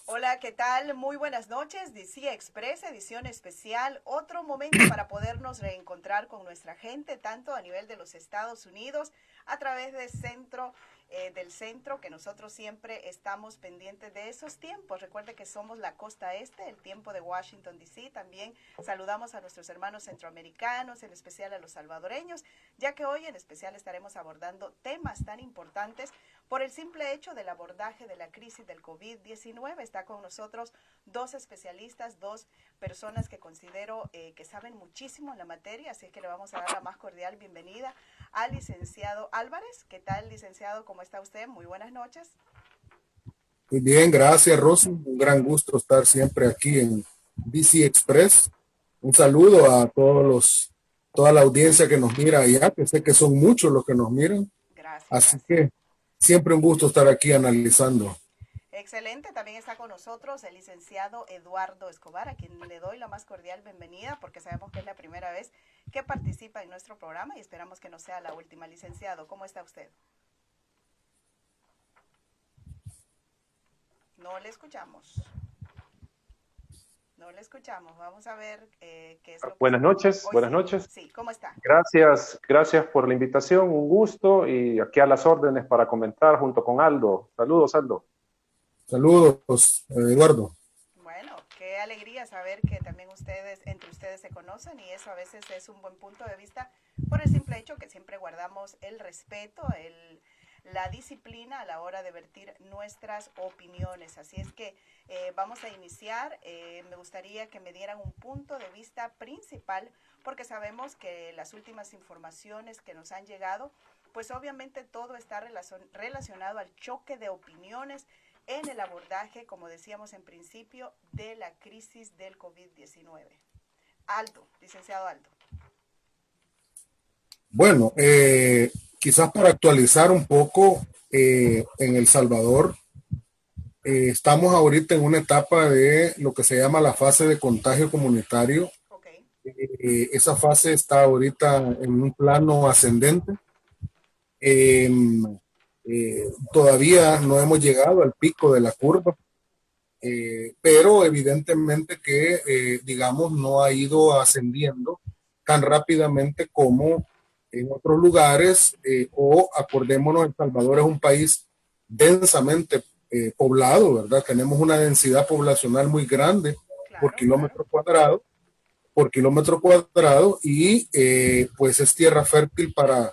Hola, ¿qué tal? Muy buenas noches. DC Express, edición especial. Otro momento para podernos reencontrar con nuestra gente, tanto a nivel de los Estados Unidos, a través del centro, que nosotros siempre estamos pendientes de esos tiempos. Recuerde que somos la costa este, el tiempo de Washington, D.C. También saludamos a nuestros hermanos centroamericanos, en especial a los salvadoreños, ya que hoy en especial estaremos abordando temas tan importantes por el simple hecho del abordaje de la crisis del COVID-19. Está con nosotros dos especialistas, dos personas que considero que saben muchísimo en la materia, así que le vamos a dar la más cordial bienvenida al licenciado Álvarez. ¿Qué tal, licenciado? ¿Cómo está usted? Muy buenas noches. Muy bien, gracias, Rosy. Un gran gusto estar siempre aquí en DC Express. Un saludo a toda la audiencia que nos mira allá, que sé que son muchos los que nos miran. Gracias, Así gracias. que siempre un gusto estar aquí analizando. Excelente, también está con nosotros el licenciado Eduardo Escobar, a quien le doy la más cordial bienvenida porque sabemos que es la primera vez que participa en nuestro programa y esperamos que no sea la última. Licenciado, ¿cómo está usted? No le escuchamos. No le escuchamos. Vamos a ver qué es lo que Buenas está. noches, Hoy buenas sí. noches. Sí, ¿cómo está? Gracias por la invitación, un gusto y aquí a las órdenes para comentar junto con Aldo. Saludos, Aldo. Saludos, Eduardo. Bueno, qué alegría saber que también entre ustedes se conocen y eso a veces es un buen punto de vista por el simple hecho que siempre guardamos el respeto, la disciplina a la hora de vertir nuestras opiniones. Así es que vamos a iniciar. Me gustaría que me dieran un punto de vista principal porque sabemos que las últimas informaciones que nos han llegado, pues obviamente todo está relacionado al choque de opiniones en el abordaje, como decíamos en principio, de la crisis del COVID-19. Aldo, licenciado Aldo. Bueno, quizás para actualizar un poco, en El Salvador, estamos ahorita en una etapa de lo que se llama la fase de contagio comunitario. Okay. Esa fase está ahorita en un plano ascendente. Eh, Todavía no hemos llegado al pico de la curva, pero evidentemente que, digamos, no ha ido ascendiendo tan rápidamente como en otros lugares, o acordémonos, El Salvador es un país densamente poblado, ¿verdad? Tenemos una densidad poblacional muy grande por Claro, claro. kilómetro cuadrado y pues es tierra fértil para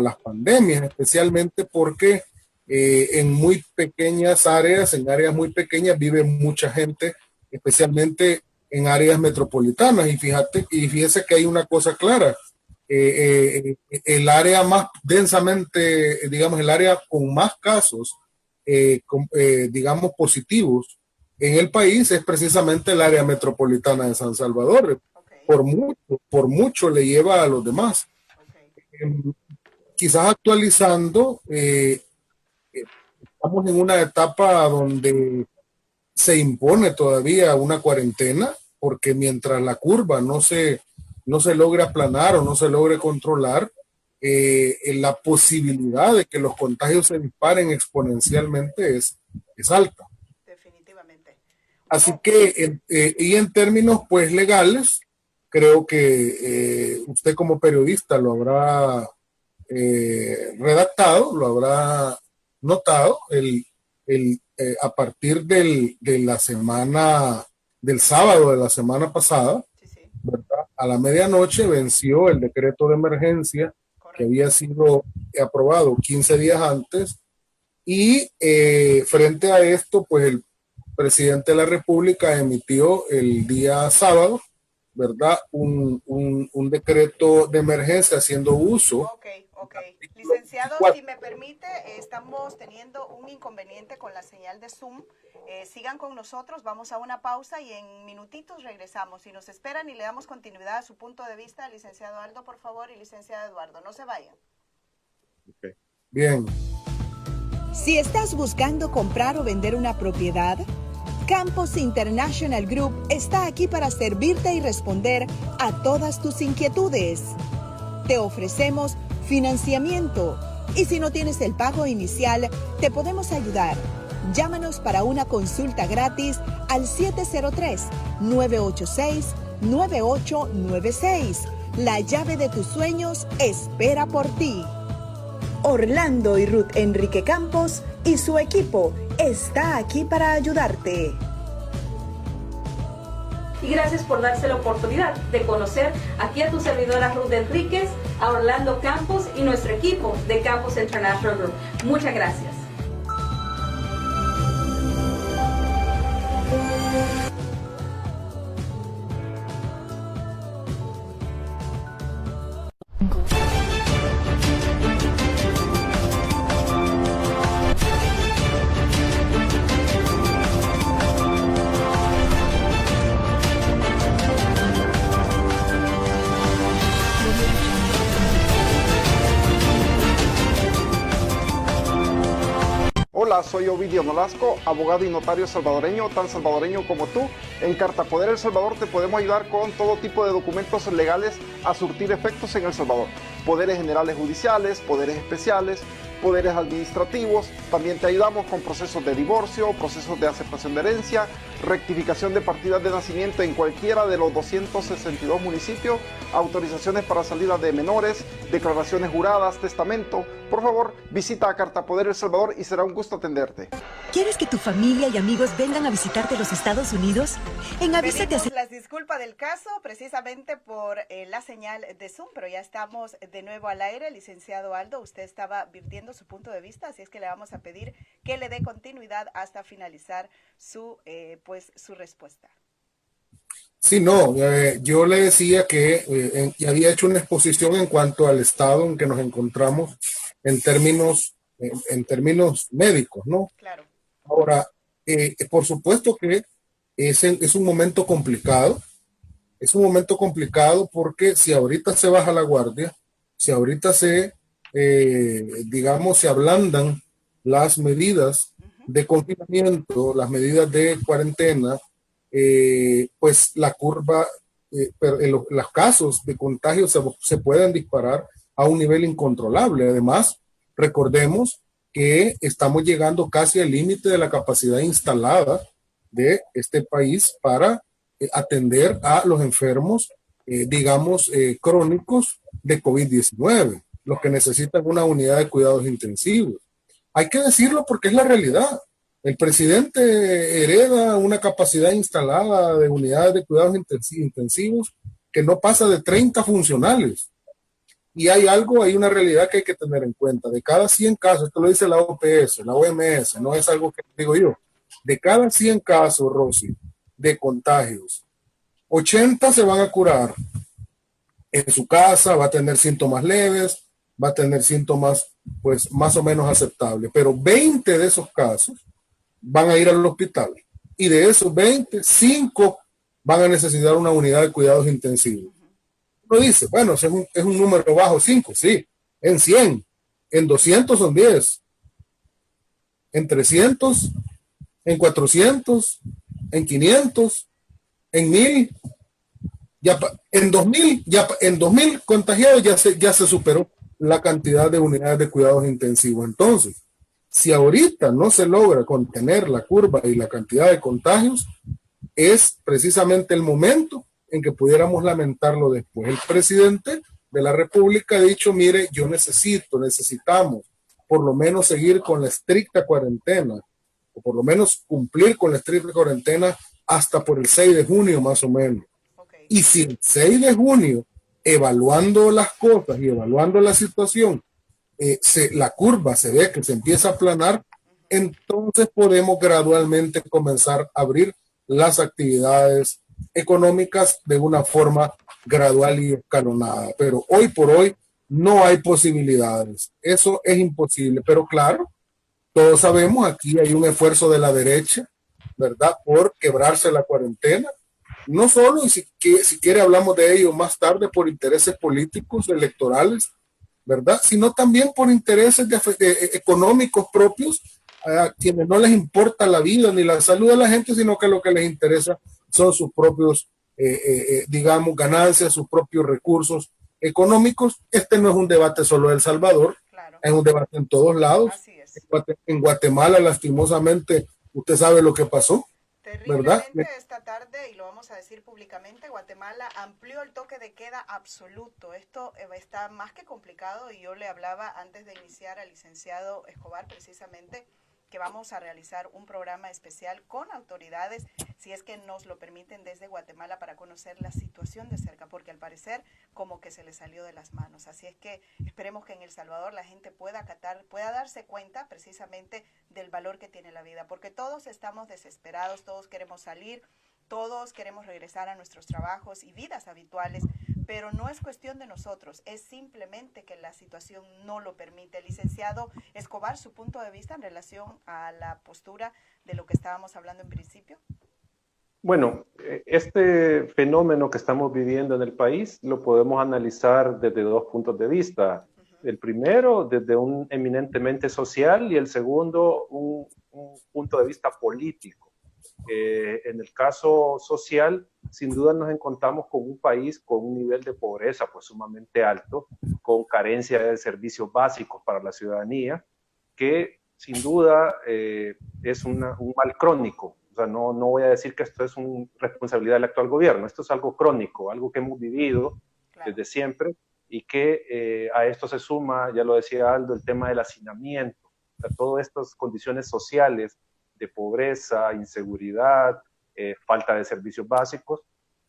las pandemias, especialmente porque en muy pequeñas áreas, en áreas muy pequeñas vive mucha gente, especialmente en áreas metropolitanas. Y fíjese que hay una cosa clara. El área más densamente, digamos, el área con más casos, digamos, positivos en el país es precisamente el área metropolitana de San Salvador. Okay. Por mucho le lleva a los demás. Okay. Quizás actualizando, estamos en una etapa donde se impone todavía una cuarentena, porque mientras la curva no se logre aplanar o no se logre controlar, la posibilidad de que los contagios se disparen exponencialmente es alta. Definitivamente. Así Oh, que, y en términos pues legales, creo que usted como periodista lo habrá redactado, lo habrá notado, a partir de la semana, del sábado de la semana pasada, sí, sí. ¿verdad? A la medianoche venció el decreto de emergencia que Correcto. había sido aprobado 15 días antes y frente a esto, pues el presidente de la República emitió el día sábado, ¿verdad? Un decreto de emergencia haciendo uso. Ok, ok. Licenciado, si me permite, estamos teniendo un inconveniente con la señal de Zoom. Sigan con nosotros, vamos a una pausa y en minutitos regresamos. Si nos esperan y le damos continuidad a su punto de vista, licenciado Aldo, por favor, y licenciado Eduardo, no se vayan. Okay. Bien. Si estás buscando comprar o vender una propiedad, Campos International Group está aquí para servirte y responder a todas tus inquietudes. Te ofrecemos financiamiento y si no tienes el pago inicial, te podemos ayudar. Llámanos para una consulta gratis al 703-986-9896. La llave de tus sueños espera por ti. Orlando y Ruth Enrique Campos y su equipo está aquí para ayudarte. Y gracias por darse la oportunidad de conocer aquí a tu servidora Ruth Enríquez, a Orlando Campos y nuestro equipo de Campos International Group. Muchas gracias. Hola, soy Ovidio Nolasco, abogado y notario salvadoreño, tan salvadoreño como tú. En Carta Poder El Salvador te podemos ayudar con todo tipo de documentos legales a surtir efectos en El Salvador. Poderes generales judiciales, poderes especiales, poderes administrativos. También te ayudamos con procesos de divorcio, procesos de aceptación de herencia, rectificación de partidas de nacimiento en cualquiera de los 262 municipios, autorizaciones para salida de menores, declaraciones juradas, testamento. Por favor, visita a Carta Poder El Salvador y será un gusto atenderte. ¿Quieres que tu familia y amigos vengan a visitarte los Estados Unidos? En Avisa te Pedimos las disculpas del caso precisamente por la señal de Zoom, pero ya estamos de nuevo al aire. Licenciado Aldo, usted estaba virtiendo su punto de vista, así es que le vamos a pedir que le dé continuidad hasta finalizar su respuesta. Sí, no, yo le decía que había hecho una exposición en cuanto al estado en que nos encontramos en términos médicos, ¿no? Claro. Ahora, por supuesto que es un momento complicado. Es un momento complicado porque si ahorita se baja la guardia, si ahorita se ablandan las medidas de confinamiento, las medidas de cuarentena, pues la curva, los casos de contagio se pueden disparar a un nivel incontrolable. Además, recordemos que estamos llegando casi al límite de la capacidad instalada de este país para atender a los enfermos, crónicos de COVID-19, los que necesitan una unidad de cuidados intensivos. Hay que decirlo porque es la realidad. El presidente hereda una capacidad instalada de unidades de cuidados intensivos que no pasa de 30 funcionales. Y hay una realidad que hay que tener en cuenta. De cada 100 casos, esto lo dice la OPS, la OMS, no es algo que digo yo. De cada 100 casos, Rosy, de contagios, 80 se van a curar en su casa, va a tener síntomas leves, va a tener síntomas pues más o menos aceptables, pero 20 de esos casos van a ir al hospital y de esos 20, 5 van a necesitar una unidad de cuidados intensivos. Uno dice, bueno, es un número bajo, 5, sí, en 100, en 200 son 10, en 300, en 400, en 500, en 1000, en 2000 contagiados ya se superó la cantidad de unidades de cuidados intensivos. Entonces, si ahorita no se logra contener la curva y la cantidad de contagios, es precisamente el momento en que pudiéramos lamentarlo después. El presidente de la República ha dicho, mire, necesitamos por lo menos seguir con la estricta cuarentena, o por lo menos cumplir con la estricta cuarentena hasta por el 6 de junio más o menos. Okay. Y si el 6 de junio, evaluando las cosas y evaluando la situación, la curva se ve que se empieza a aplanar, entonces podemos gradualmente comenzar a abrir las actividades económicas de una forma gradual y escalonada. Pero hoy por hoy no hay posibilidades. Eso es imposible. Pero claro, todos sabemos, aquí hay un esfuerzo de la derecha, ¿verdad?, por quebrarse la cuarentena. No solo, y si quiere hablamos de ello más tarde, por intereses políticos, electorales, ¿verdad?, sino también por intereses económicos propios, a quienes no les importa la vida ni la salud de la gente, sino que lo que les interesa son sus propios, ganancias, sus propios recursos económicos. Este no es un debate solo de El Salvador, Claro. es un debate en todos lados. Así es. es. En Guatemala, lastimosamente, usted sabe lo que pasó, ¿verdad? Terriblemente esta tarde, y lo vamos a decir públicamente, Guatemala amplió el toque de queda absoluto. Esto está más que complicado y yo le hablaba antes de iniciar al licenciado Escobar precisamente que vamos a realizar un programa especial con autoridades, si es que nos lo permiten desde Guatemala, para conocer la situación de cerca, porque al parecer como que se le salió de las manos. Así es que esperemos que en El Salvador la gente pueda acatar, pueda darse cuenta precisamente del valor que tiene la vida, porque todos estamos desesperados, todos queremos salir, todos queremos regresar a nuestros trabajos y vidas habituales, pero no es cuestión de nosotros, es simplemente que la situación no lo permite. Licenciado Escobar, su punto de vista en relación a la postura de lo que estábamos hablando en principio. Bueno, este fenómeno que estamos viviendo en el país lo podemos analizar desde dos puntos de vista. El primero, desde un eminentemente social, y el segundo, un punto de vista político. En el caso social, sin duda nos encontramos con un país con un nivel de pobreza pues sumamente alto, con carencia de servicios básicos para la ciudadanía, que sin duda es un mal crónico. O sea, no voy a decir que esto es una responsabilidad del actual gobierno, esto es algo crónico, algo que hemos vivido desde siempre, y que a esto se suma, ya lo decía Aldo, el tema del hacinamiento, o sea, todas estas condiciones sociales de pobreza, inseguridad, falta de servicios básicos,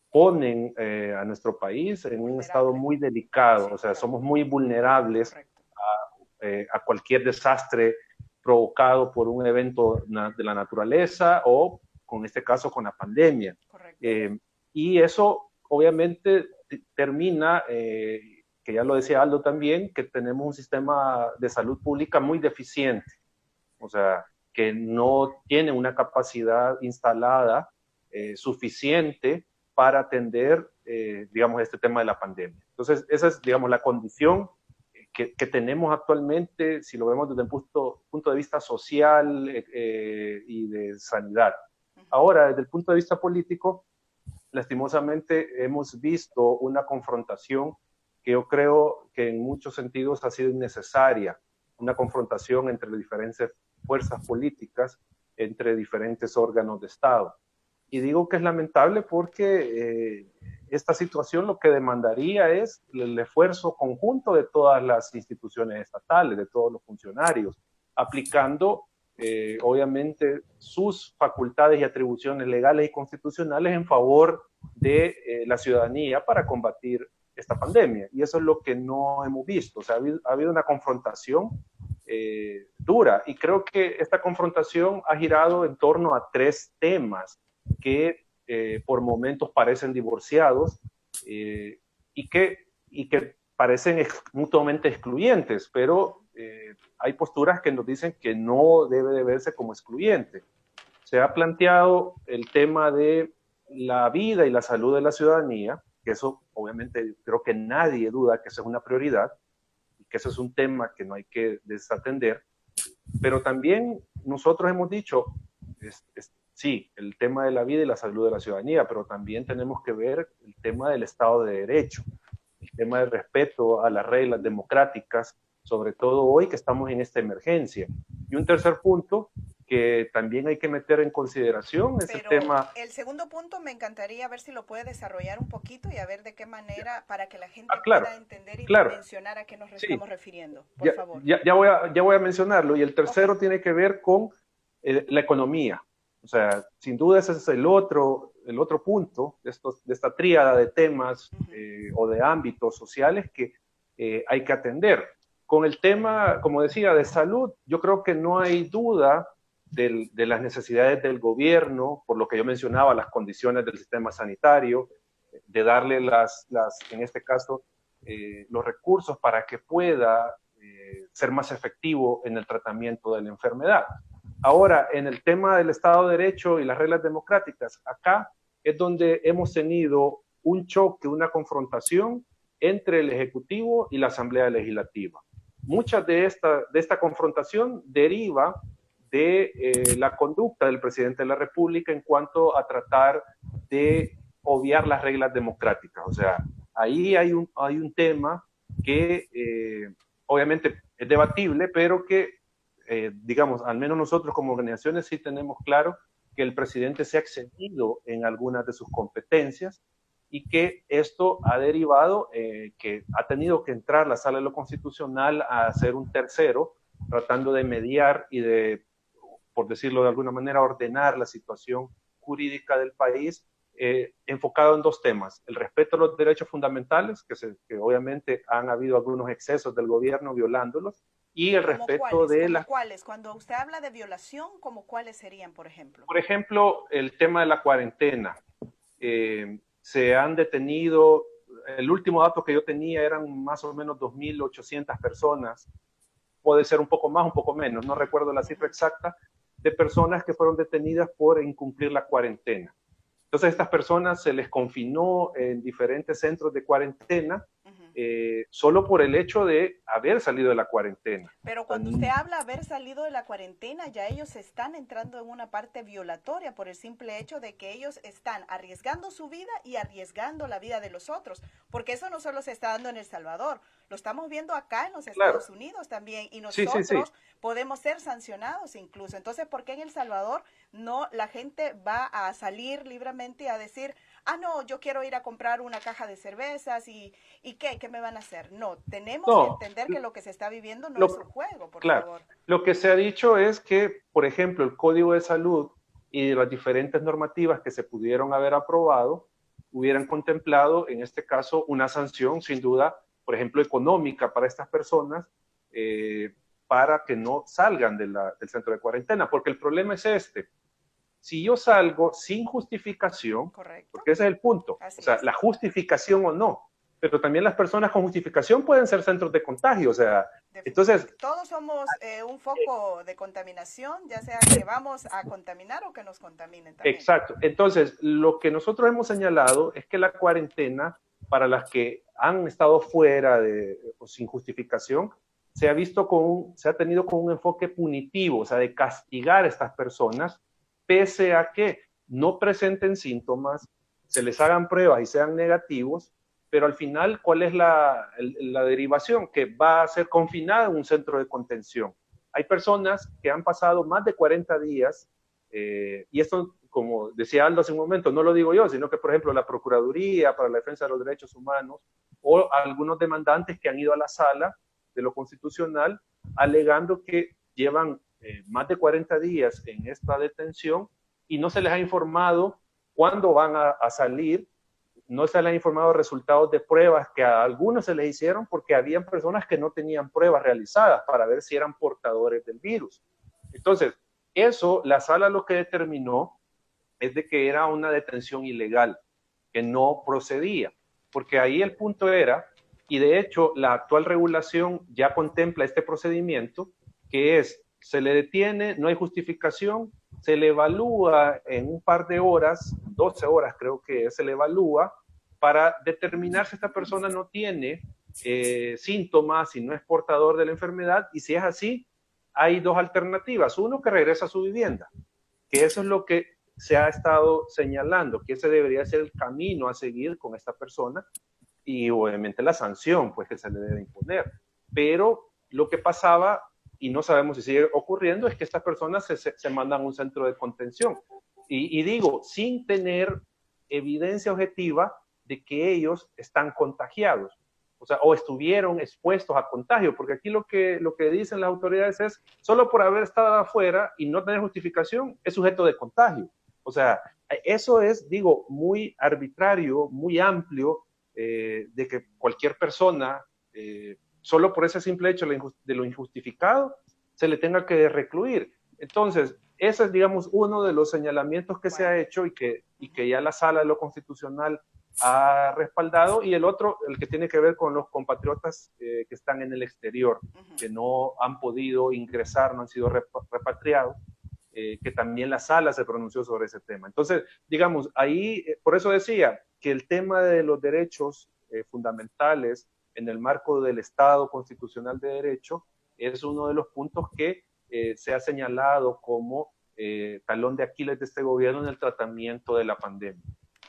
ponen a nuestro país en un estado muy delicado. O sea, somos muy vulnerables a cualquier desastre provocado por un evento de la naturaleza o, con este caso, con la pandemia. Y eso, obviamente, termina, que ya lo decía Aldo también, que tenemos un sistema de salud pública muy deficiente. O sea, que no tiene una capacidad instalada suficiente para atender, digamos, este tema de la pandemia. Entonces, esa es, digamos, la condición que tenemos actualmente, si lo vemos desde el punto de vista social y de sanidad. Ahora, desde el punto de vista político, lastimosamente hemos visto una confrontación que yo creo que en muchos sentidos ha sido innecesaria, una confrontación entre las diferentes fuerzas políticas, entre diferentes órganos de Estado. Y digo que es lamentable porque esta situación lo que demandaría es el esfuerzo conjunto de todas las instituciones estatales, de todos los funcionarios, aplicando obviamente sus facultades y atribuciones legales y constitucionales en favor de la ciudadanía para combatir esta pandemia. Y eso es lo que no hemos visto. O sea, ha habido una confrontación dura, y creo que esta confrontación ha girado en torno a tres temas que por momentos parecen divorciados y que parecen mutuamente excluyentes, pero hay posturas que nos dicen que no debe de verse como excluyente. Se ha planteado el tema de la vida y la salud de la ciudadanía, que eso obviamente creo que nadie duda que esa es una prioridad, que eso es un tema que no hay que desatender, pero también nosotros hemos dicho, sí, el tema de la vida y la salud de la ciudadanía, pero también tenemos que ver el tema del Estado de Derecho, el tema del respeto a las reglas democráticas, sobre todo hoy que estamos en esta emergencia. Y un tercer punto que también hay que meter en consideración es el tema... El segundo punto me encantaría ver si lo puede desarrollar un poquito y a ver de qué manera, para que la gente pueda entender y mencionar a qué nos estamos refiriendo. Por favor. Ya voy a mencionarlo. Y el tercero tiene que ver con la economía. O sea, sin duda ese es el otro punto de esta tríada de temas o de ámbitos sociales que hay que atender. Con el tema, como decía, de salud, yo creo que no hay duda de las necesidades del gobierno, por lo que yo mencionaba, las condiciones del sistema sanitario, de darle en este caso, los recursos para que pueda ser más efectivo en el tratamiento de la enfermedad. Ahora, en el tema del Estado de Derecho y las reglas democráticas, acá es donde hemos tenido un choque, una confrontación entre el Ejecutivo y la Asamblea Legislativa. Mucha de esta confrontación deriva de la conducta del presidente de la República en cuanto a tratar de obviar las reglas democráticas. O sea, ahí hay un tema que obviamente es debatible, pero que digamos, al menos nosotros como organizaciones sí tenemos claro que el presidente se ha excedido en algunas de sus competencias y que esto ha derivado que ha tenido que entrar la Sala de lo Constitucional a ser un tercero, tratando de mediar y de, por decirlo de alguna manera, ordenar la situación jurídica del país, enfocado en dos temas: el respeto a los derechos fundamentales, que obviamente han habido algunos excesos del gobierno violándolos, y el respeto de las... ¿Cuáles? Cuando usted habla de violación, ¿cómo cuáles serían, por ejemplo? Por ejemplo, el tema de la cuarentena. Se han detenido, el último dato que yo tenía eran más o menos 2.800 personas, puede ser un poco más, un poco menos, no recuerdo la cifra exacta, de personas que fueron detenidas por incumplir la cuarentena. Entonces, a estas personas se les confinó en diferentes centros de cuarentena, solo por el hecho de haber salido de la cuarentena. Pero cuando usted habla de haber salido de la cuarentena, ya ellos están entrando en una parte violatoria por el simple hecho de que ellos están arriesgando su vida y arriesgando la vida de los otros, porque eso no solo se está dando en El Salvador, lo estamos viendo acá en los Estados Unidos también, y nosotros podemos ser sancionados incluso. Entonces, ¿por qué en El Salvador no la gente va a salir libremente a decir, no, yo quiero ir a comprar una caja de cervezas y ¿qué me van a hacer? No, tenemos que entender que lo que se está viviendo no es un juego, por favor. Lo que se ha dicho es que, por ejemplo, el Código de Salud y las diferentes normativas que se pudieron haber aprobado hubieran contemplado, en este caso, una sanción, sin duda, por ejemplo, económica para estas personas, para que no salgan del centro de cuarentena, porque el problema es este. Si yo salgo sin justificación, correcto, porque ese es el punto, o sea, la justificación o no, pero también las personas con justificación pueden ser centros de contagio, o sea, entonces... Todos somos un foco de contaminación, ya sea que vamos a contaminar o que nos contaminen también. Exacto, entonces lo que nosotros hemos señalado es que la cuarentena, para las que han estado fuera o sin justificación, se ha tenido con un enfoque punitivo, o sea, de castigar a estas personas, pese a que no presenten síntomas, se les hagan pruebas y sean negativos, pero al final, ¿cuál es la derivación? Que va a ser confinada en un centro de contención. Hay personas que han pasado más de 40 días, y esto, como decía Aldo hace un momento, no lo digo yo, sino que, por ejemplo, la Procuraduría para la Defensa de los Derechos Humanos o algunos demandantes que han ido a la sala de lo constitucional alegando que llevan más de 40 días en esta detención y no se les ha informado cuándo van a salir, no se les ha informado resultados de pruebas que a algunos se les hicieron porque habían personas que no tenían pruebas realizadas para ver si eran portadores del virus. Entonces, eso, la sala lo que determinó es de que era una detención ilegal, que no procedía, porque ahí el punto era, y de hecho la actual regulación ya contempla este procedimiento, que es, se le detiene, no hay justificación, se le evalúa en un par de horas, 12 horas creo que se le evalúa, para determinar si esta persona no tiene síntomas, si no es portador de la enfermedad, y si es así, hay dos alternativas. Uno, que regresa a su vivienda, que eso es lo que se ha estado señalando, que ese debería ser el camino a seguir con esta persona, y obviamente la sanción pues que se le debe imponer. Pero lo que pasaba, y no sabemos si sigue ocurriendo, es que estas personas se mandan a un centro de contención. Y digo, sin tener evidencia objetiva de que ellos están contagiados, o sea, o estuvieron expuestos a contagio, porque aquí lo que dicen las autoridades es, solo por haber estado afuera y no tener justificación, es sujeto de contagio. O sea, eso es, digo, muy arbitrario, muy amplio, de que cualquier persona, solo por ese simple hecho de lo injustificado, se le tenga que recluir. Entonces, ese es, digamos, uno de los señalamientos que se ha hecho y que ya la Sala de lo Constitucional ha respaldado, y el otro, el que tiene que ver con los compatriotas que están en el exterior, que no han podido ingresar, no han sido repatriados, que también la Sala se pronunció sobre ese tema. Entonces, digamos, ahí, por eso decía que el tema de los derechos fundamentales en el marco del Estado constitucional de derecho es uno de los puntos que se ha señalado como talón de Aquiles de este gobierno en el tratamiento de la pandemia.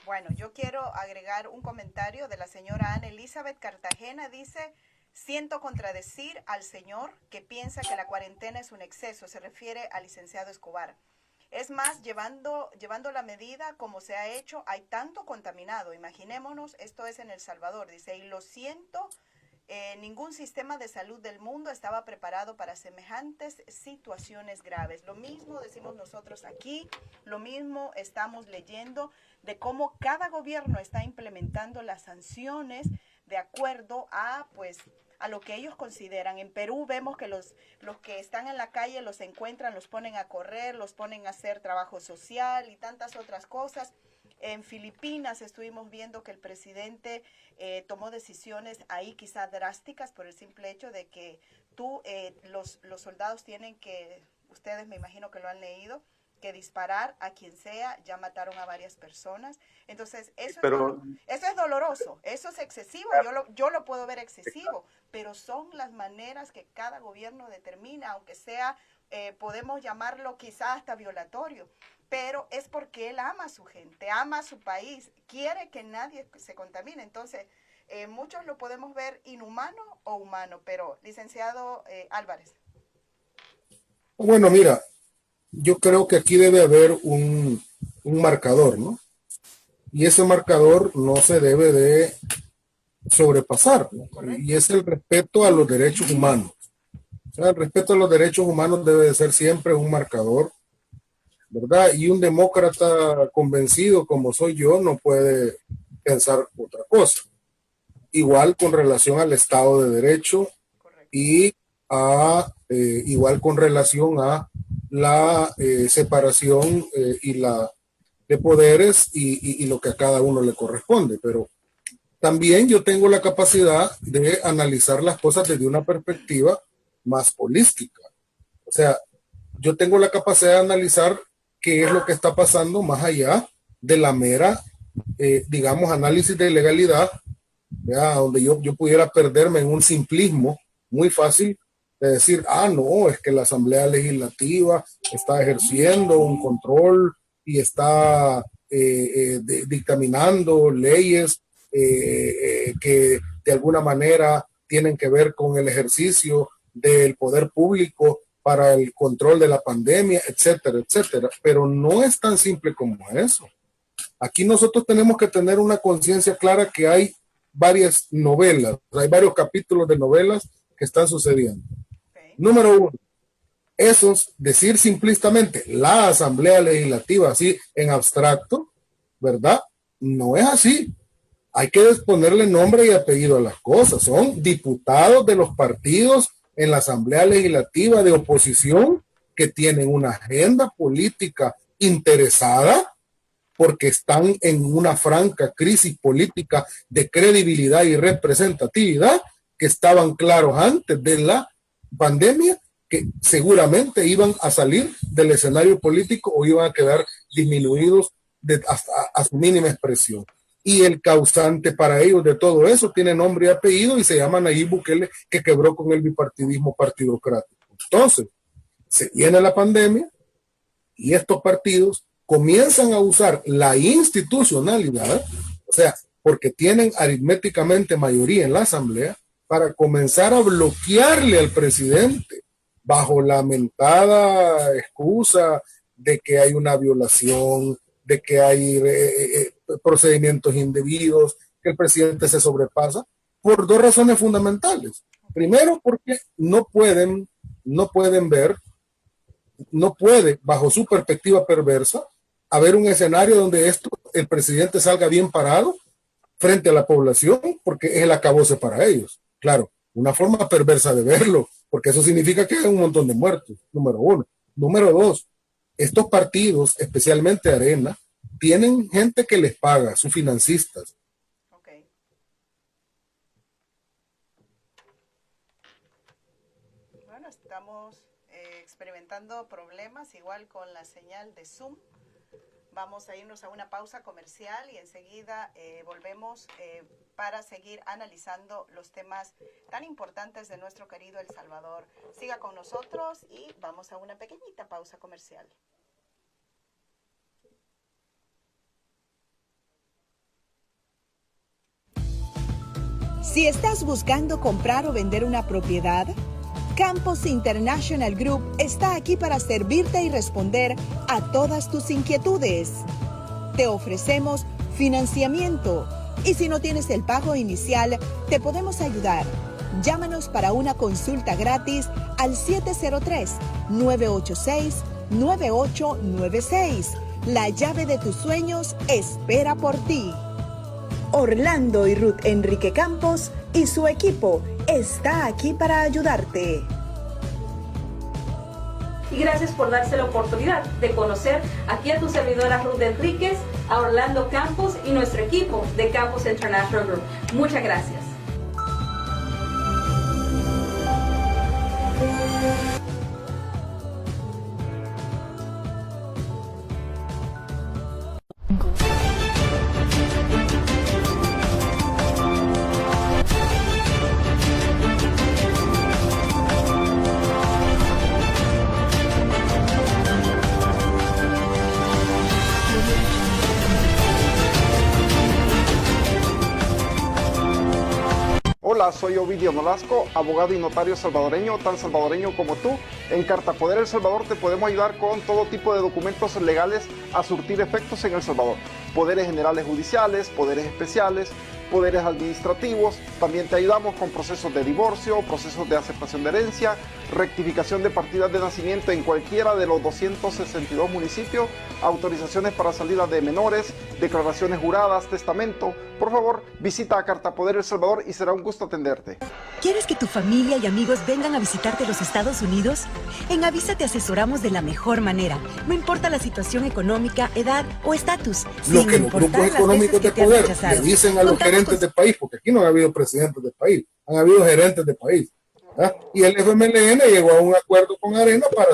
Bueno, yo quiero agregar un comentario de la señora Ana Elizabeth Cartagena. Dice, Siento contradecir al señor que piensa que la cuarentena es un exceso, se refiere al licenciado Escobar. Es más, llevando la medida como se ha hecho, hay tanto contaminado. Imaginémonos, esto es en El Salvador, dice, y lo siento, ningún sistema de salud del mundo estaba preparado para semejantes situaciones graves. Lo mismo decimos nosotros aquí, lo mismo estamos leyendo de cómo cada gobierno está implementando las sanciones de acuerdo a, pues, a lo que ellos consideran. En Perú vemos que los que están en la calle los encuentran, los ponen a correr, los ponen a hacer trabajo social y tantas otras cosas. En Filipinas estuvimos viendo que el presidente tomó decisiones ahí quizás drásticas por el simple hecho de que los soldados tienen que, ustedes me imagino que lo han leído, que disparar a quien sea. Ya mataron a varias personas. Entonces, eso es doloroso, eso es excesivo, yo lo puedo ver excesivo, pero son las maneras que cada gobierno determina, aunque sea, podemos llamarlo quizás hasta violatorio, pero es porque él ama a su gente, ama a su país, quiere que nadie se contamine. Entonces, muchos lo podemos ver inhumano o humano, pero licenciado Álvarez. Bueno, mira, yo creo que aquí debe haber un marcador, ¿no? Y ese marcador no se debe de sobrepasar, ¿no? Y es el respeto a los derechos humanos. O sea, el respeto a los derechos humanos debe de ser siempre un marcador, ¿verdad? Y un demócrata convencido como soy yo no puede pensar otra cosa. Igual con relación al Estado de Derecho y igual con relación a la separación y la de poderes y lo que a cada uno le corresponde. Pero también yo tengo la capacidad de analizar las cosas desde una perspectiva más holística. O sea, yo tengo la capacidad de analizar qué es lo que está pasando más allá de la mera, digamos, análisis de legalidad, ¿ya? Donde yo pudiera perderme en un simplismo muy fácil de decir, no, es que la Asamblea Legislativa está ejerciendo un control y está dictaminando leyes que de alguna manera tienen que ver con el ejercicio del poder público para el control de la pandemia, etcétera, etcétera. Pero no es tan simple como eso. Aquí nosotros tenemos que tener una conciencia clara que hay varias novelas, hay varios capítulos de novelas que están sucediendo. Okay. Número uno, decir simplistamente la Asamblea Legislativa, así en abstracto, ¿verdad? No es así. Hay que ponerle nombre y apellido a las cosas. Son diputados de los partidos en la Asamblea Legislativa de oposición que tienen una agenda política interesada porque están en una franca crisis política de credibilidad y representatividad, que estaban claros antes de la pandemia que seguramente iban a salir del escenario político o iban a quedar disminuidos hasta a su mínima expresión. Y el causante para ellos de todo eso tiene nombre y apellido y se llama Nayib Bukele, que quebró con el bipartidismo partidocrático. Entonces, se viene la pandemia y estos partidos comienzan a usar la institucionalidad, o sea, porque tienen aritméticamente mayoría en la Asamblea, para comenzar a bloquearle al presidente bajo la mentada excusa de que hay una violación, de que hay procedimientos indebidos, que el presidente se sobrepasa, por dos razones fundamentales. Primero, porque no puede, bajo su perspectiva perversa, haber un escenario donde el presidente salga bien parado frente a la población, porque es el acabose para ellos. Claro, una forma perversa de verlo, porque eso significa que hay un montón de muertos, número uno. Número dos, estos partidos, especialmente Arena, tienen gente que les paga, sus financistas. Okay. Bueno, estamos experimentando problemas igual con la señal de Zoom. Vamos a irnos a una pausa comercial y enseguida volvemos para seguir analizando los temas tan importantes de nuestro querido El Salvador. Siga con nosotros y vamos a una pequeñita pausa comercial. Si estás buscando comprar o vender una propiedad, Campos International Group está aquí para servirte y responder a todas tus inquietudes. Te ofrecemos financiamiento y si no tienes el pago inicial, te podemos ayudar. Llámanos para una consulta gratis al 703-986-9896. La llave de tus sueños espera por ti. Orlando y Ruth Enrique Campos y su equipo está aquí para ayudarte. Y gracias por darse la oportunidad de conocer aquí a tu servidora Ruth Enríquez, a Orlando Campos y nuestro equipo de Campos International Group. Muchas gracias. Hola, soy Ovidio Nolasco, abogado y notario salvadoreño, tan salvadoreño como tú. En Cartapoder El Salvador te podemos ayudar con todo tipo de documentos legales a surtir efectos en El Salvador. Poderes generales judiciales, poderes especiales, poderes administrativos. También te ayudamos con procesos de divorcio, procesos de aceptación de herencia, rectificación de partidas de nacimiento en cualquiera de los 262 municipios, autorizaciones para salida de menores, declaraciones juradas, testamento. Por favor, visita a Cartapoder El Salvador y será un gusto atenderte. ¿Quieres que tu familia y amigos vengan a visitarte los Estados Unidos? En Avisa te asesoramos de la mejor manera. No importa la situación económica, edad o estatus. Lo que los grupos económicos de poder le dicen a los gerentes de país, porque aquí no ha habido presidentes de país, han habido gerentes de país. ¿Ah? Y el FMLN llegó a un acuerdo con Arena para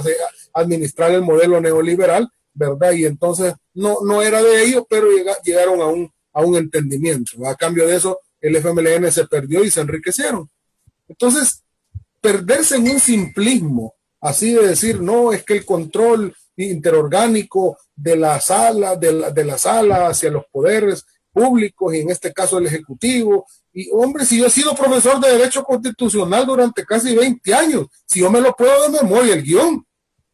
administrar el modelo neoliberal, ¿verdad? Y entonces no era de ellos, pero llegaron a un entendimiento. A cambio de eso, el FMLN se perdió y se enriquecieron. Entonces, perderse en un simplismo, así de decir, no, es que el control interorgánico de la sala hacia los poderes públicos y en este caso el Ejecutivo. Y hombre, si yo he sido profesor de Derecho Constitucional durante casi 20 años, si yo me lo puedo de memoria el guión.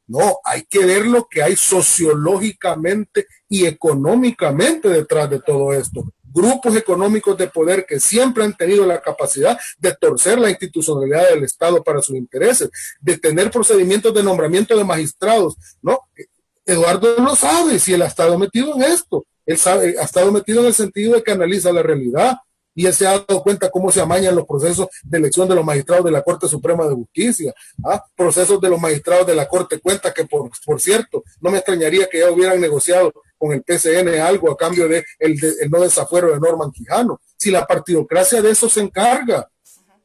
No, hay que ver lo que hay sociológicamente y económicamente detrás de todo esto. Grupos económicos de poder que siempre han tenido la capacidad de torcer la institucionalidad del Estado para sus intereses, de tener procedimientos de nombramiento de magistrados, ¿no? Eduardo lo sabe, si él ha estado metido en esto, él sabe, ha estado metido en el sentido de que analiza la realidad y él se ha dado cuenta cómo se amañan los procesos de elección de los magistrados de la Corte Suprema de Justicia, procesos de los magistrados de la Corte Cuenta que por cierto, no me extrañaría que ya hubieran negociado con el PCN algo a cambio de el no desafuero de Norman Quijano. Si la partidocracia de eso se encarga,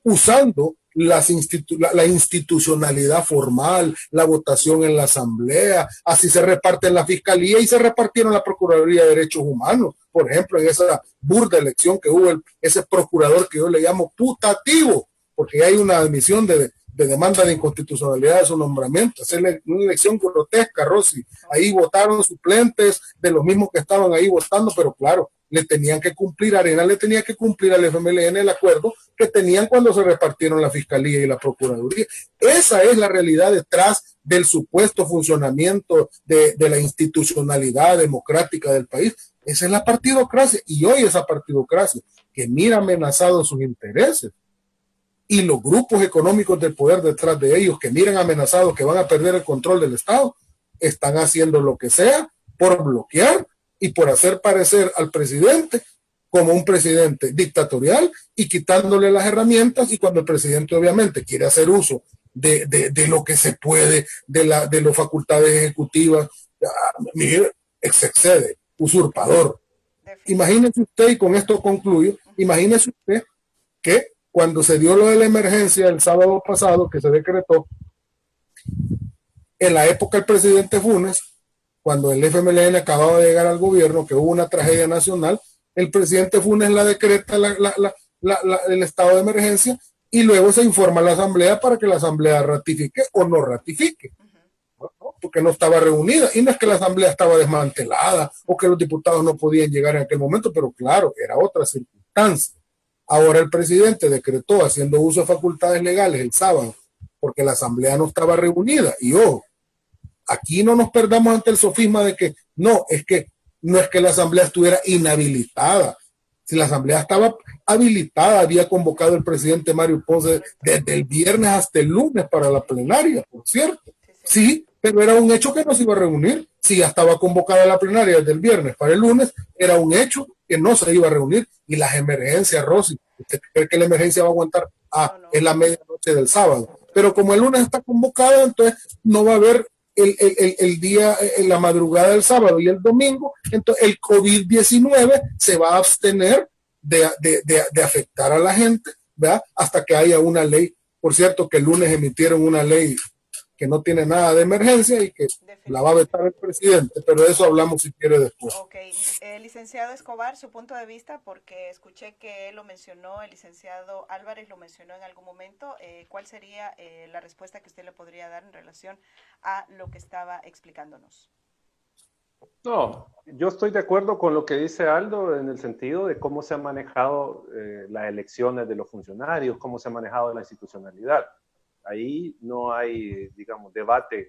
usando la institucionalidad formal, la votación en la asamblea, así se reparte en la fiscalía y se repartieron la Procuraduría de Derechos Humanos, por ejemplo, en esa burda elección que hubo ese procurador que yo le llamo putativo, porque hay una admisión de demanda de inconstitucionalidad de su nombramiento. Es una elección grotesca, Rosy. Ahí votaron suplentes de los mismos que estaban ahí votando, pero claro, le tenían que cumplir, Arena le tenía que cumplir al FMLN el acuerdo que tenían cuando se repartieron la Fiscalía y la Procuraduría. Esa es la realidad detrás del supuesto funcionamiento de la institucionalidad democrática del país. Esa es la partidocracia, y hoy esa partidocracia que mira amenazados sus intereses y los grupos económicos del poder detrás de ellos que miran amenazados que van a perder el control del Estado, están haciendo lo que sea por bloquear y por hacer parecer al presidente como un presidente dictatorial y quitándole las herramientas, y cuando el presidente obviamente quiere hacer uso de lo que se puede, de las facultades ejecutivas, mire, se excede, usurpador. Imagínese usted, y con esto concluyo, imagínese usted que cuando se dio lo de la emergencia el sábado pasado que se decretó, en la época del presidente Funes, cuando el FMLN acababa de llegar al gobierno, que hubo una tragedia nacional, el presidente Funes la decreta el estado de emergencia y luego se informa a la asamblea para que la asamblea ratifique o no ratifique, ¿no? Porque no estaba reunida, y no es que la asamblea estaba desmantelada o que los diputados no podían llegar en aquel momento, pero claro, era otra circunstancia. Ahora el presidente decretó, haciendo uso de facultades legales el sábado, porque la asamblea no estaba reunida. Y ojo, aquí no nos perdamos ante el sofisma de que no es que la asamblea estuviera inhabilitada. Si la asamblea estaba habilitada, había convocado el presidente Mario Ponce desde el viernes hasta el lunes para la plenaria, por cierto. Sí, pero era un hecho que no se iba a reunir. Si ya estaba convocada la plenaria desde el viernes para el lunes, era un hecho que no se iba a reunir. Y las emergencias, Rosy, ¿usted cree que la emergencia va a aguantar? Es la medianoche del sábado. Pero como el lunes está convocada, entonces no va a haber el día, en la madrugada del sábado y el domingo. Entonces el COVID-19 se va a abstener de afectar a la gente, ¿verdad? Hasta que haya una ley. Por cierto, que el lunes emitieron una ley que no tiene nada de emergencia y que la va a vetar el presidente, pero de eso hablamos si quiere después. Ok, licenciado Escobar, su punto de vista, porque escuché que él lo mencionó, el licenciado Álvarez lo mencionó en algún momento. ¿Cuál sería la respuesta que usted le podría dar en relación a lo que estaba explicándonos? No, yo estoy de acuerdo con lo que dice Aldo en el sentido de cómo se han manejado las elecciones de los funcionarios, cómo se ha manejado la institucionalidad. Ahí no hay, digamos, debate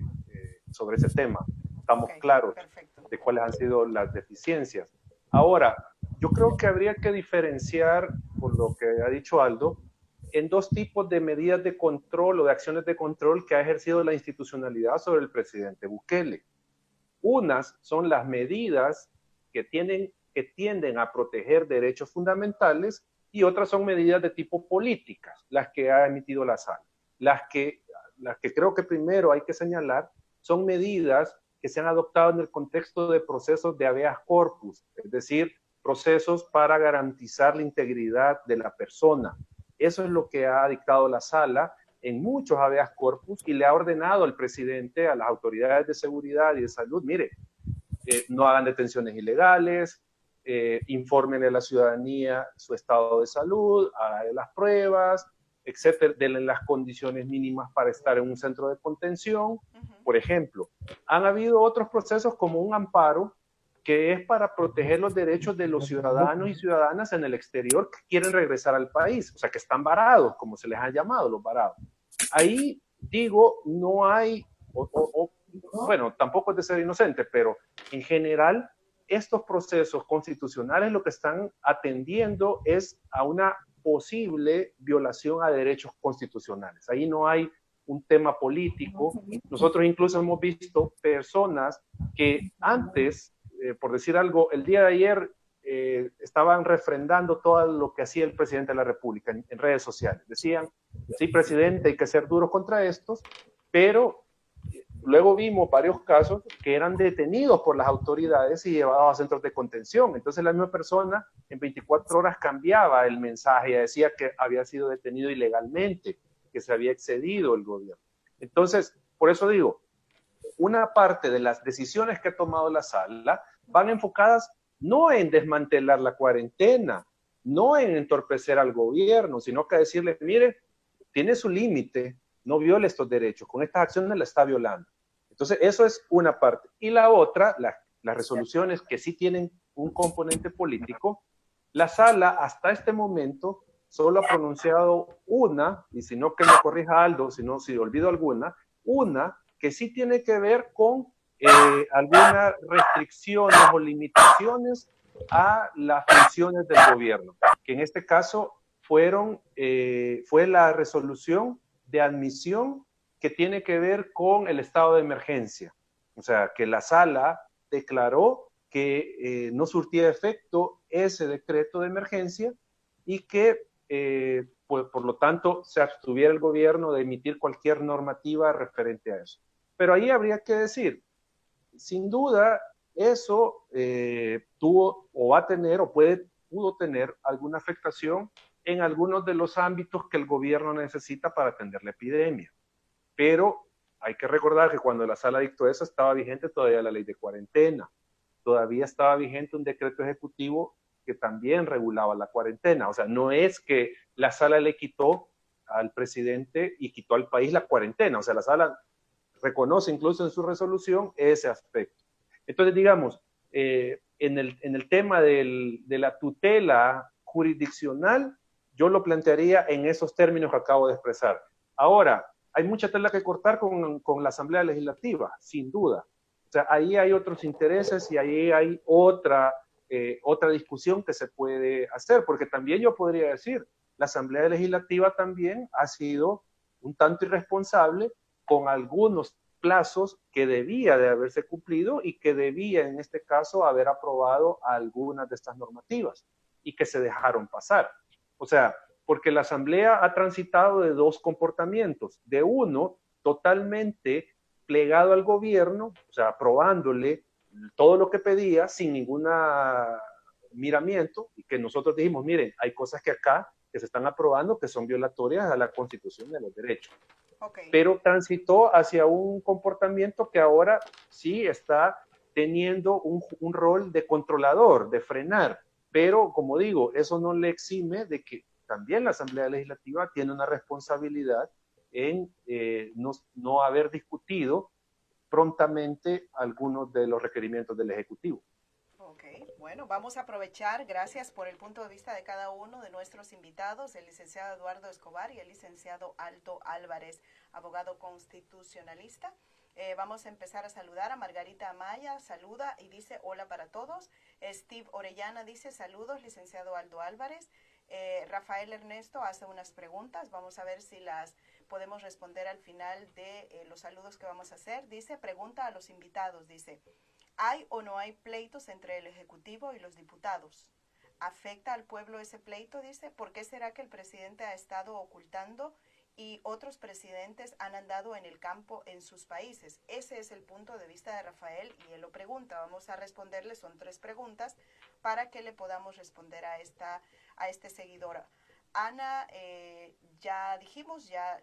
sobre ese tema. Estamos claros de cuáles han sido las deficiencias. Ahora, yo creo que habría que diferenciar, por lo que ha dicho Aldo, en dos tipos de medidas de control o de acciones de control que ha ejercido la institucionalidad sobre el presidente Bukele. Unas son las medidas que tienden a proteger derechos fundamentales y otras son medidas de tipo políticas, las que ha emitido la sala. Las que creo que primero hay que señalar son medidas que se han adoptado en el contexto de procesos de habeas corpus, es decir, procesos para garantizar la integridad de la persona. Eso es lo que ha dictado la sala en muchos habeas corpus y le ha ordenado al presidente, a las autoridades de seguridad y de salud, mire, no hagan detenciones ilegales, informen a la ciudadanía su estado de salud, hagan las pruebas, etcétera, denle las condiciones mínimas para estar en un centro de contención. Por ejemplo, han habido otros procesos como un amparo que es para proteger los derechos de los ciudadanos y ciudadanas en el exterior que quieren regresar al país, o sea, que están varados, como se les ha llamado, los varados. Ahí, digo, no hay, bueno, tampoco es de ser inocente, pero en general, estos procesos constitucionales lo que están atendiendo es a una posible violación a derechos constitucionales. Ahí no hay un tema político. Nosotros incluso hemos visto personas que antes, por decir algo, el día de ayer estaban refrendando todo lo que hacía el presidente de la República en redes sociales. Decían, sí, presidente, hay que ser duros contra estos, pero luego vimos varios casos que eran detenidos por las autoridades y llevados a centros de contención. Entonces la misma persona en 24 horas cambiaba el mensaje y decía que había sido detenido ilegalmente, que se había excedido el gobierno. Entonces, por eso digo, una parte de las decisiones que ha tomado la sala van enfocadas no en desmantelar la cuarentena, no en entorpecer al gobierno, sino que decirle, mire, tiene su límite, no viole estos derechos, con estas acciones la está violando. Entonces, eso es una parte. Y la otra, las resoluciones que sí tienen un componente político, la sala hasta este momento solo ha pronunciado una, y si no que me corrija Aldo, si olvido alguna, una que sí tiene que ver con algunas restricciones o limitaciones a las funciones del gobierno, que en este caso fue la resolución de admisión que tiene que ver con el estado de emergencia. O sea, que la sala declaró que no surtía efecto ese decreto de emergencia y que, pues, por lo tanto, se abstuviera el gobierno de emitir cualquier normativa referente a eso. Pero ahí habría que decir, sin duda, eso tuvo o va a tener o pudo tener alguna afectación en algunos de los ámbitos que el gobierno necesita para atender la epidemia. Pero hay que recordar que cuando la sala dictó eso estaba vigente todavía la ley de cuarentena, todavía estaba vigente un decreto ejecutivo que también regulaba la cuarentena. O sea, no es que la sala le quitó al presidente y quitó al país la cuarentena. O sea, la sala reconoce incluso en su resolución ese aspecto. Entonces, digamos, en el tema de la tutela jurisdiccional, yo lo plantearía en esos términos que acabo de expresar. Ahora, hay mucha tela que cortar con la Asamblea Legislativa, sin duda. O sea, ahí hay otros intereses y ahí hay otra discusión que se puede hacer, porque también yo podría decir, la Asamblea Legislativa también ha sido un tanto irresponsable con algunos plazos que debía de haberse cumplido y que debía, en este caso, haber aprobado algunas de estas normativas y que se dejaron pasar. O sea, porque la Asamblea ha transitado de dos comportamientos, de uno totalmente plegado al gobierno, o sea, aprobándole todo lo que pedía sin ningún miramiento, y que nosotros dijimos, miren, hay cosas que acá que se están aprobando que son violatorias a la Constitución y a los derechos. Okay. Pero transitó hacia un comportamiento que ahora sí está teniendo un rol de controlador, de frenar, pero como digo, eso no le exime de que también la Asamblea Legislativa tiene una responsabilidad en no haber discutido prontamente algunos de los requerimientos del Ejecutivo. Ok, bueno, vamos a aprovechar, gracias por el punto de vista de cada uno de nuestros invitados, el licenciado Eduardo Escobar y el licenciado Aldo Álvarez, abogado constitucionalista. Vamos a empezar a saludar a Margarita Amaya, saluda y dice hola para todos. Steve Orellana dice saludos, licenciado Aldo Álvarez. Rafael Ernesto hace unas preguntas, vamos a ver si las podemos responder al final de los saludos que vamos a hacer. Dice, pregunta a los invitados, dice, ¿hay o no hay pleitos entre el Ejecutivo y los diputados? ¿Afecta al pueblo ese pleito? Dice, ¿por qué será que el presidente ha estado ocultando y otros presidentes han andado en el campo en sus países? Ese es el punto de vista de Rafael y él lo pregunta. Vamos a responderle, son 3 preguntas para que le podamos responder a este seguidor. Ana, ya dijimos, ya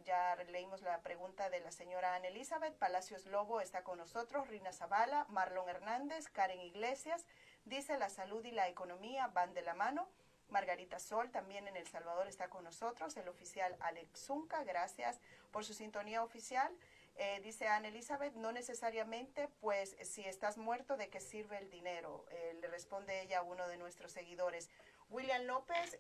leímos la pregunta de la señora Ana Elizabeth. Palacios Lobo está con nosotros, Rina Zavala, Marlon Hernández, Karen Iglesias, dice la salud y la economía van de la mano. Margarita Sol también en El Salvador está con nosotros, el oficial Alex Zunca, gracias por su sintonía oficial. Dice Ana Elizabeth, no necesariamente, pues si estás muerto, ¿de qué sirve el dinero? Le responde ella a uno de nuestros seguidores. William López,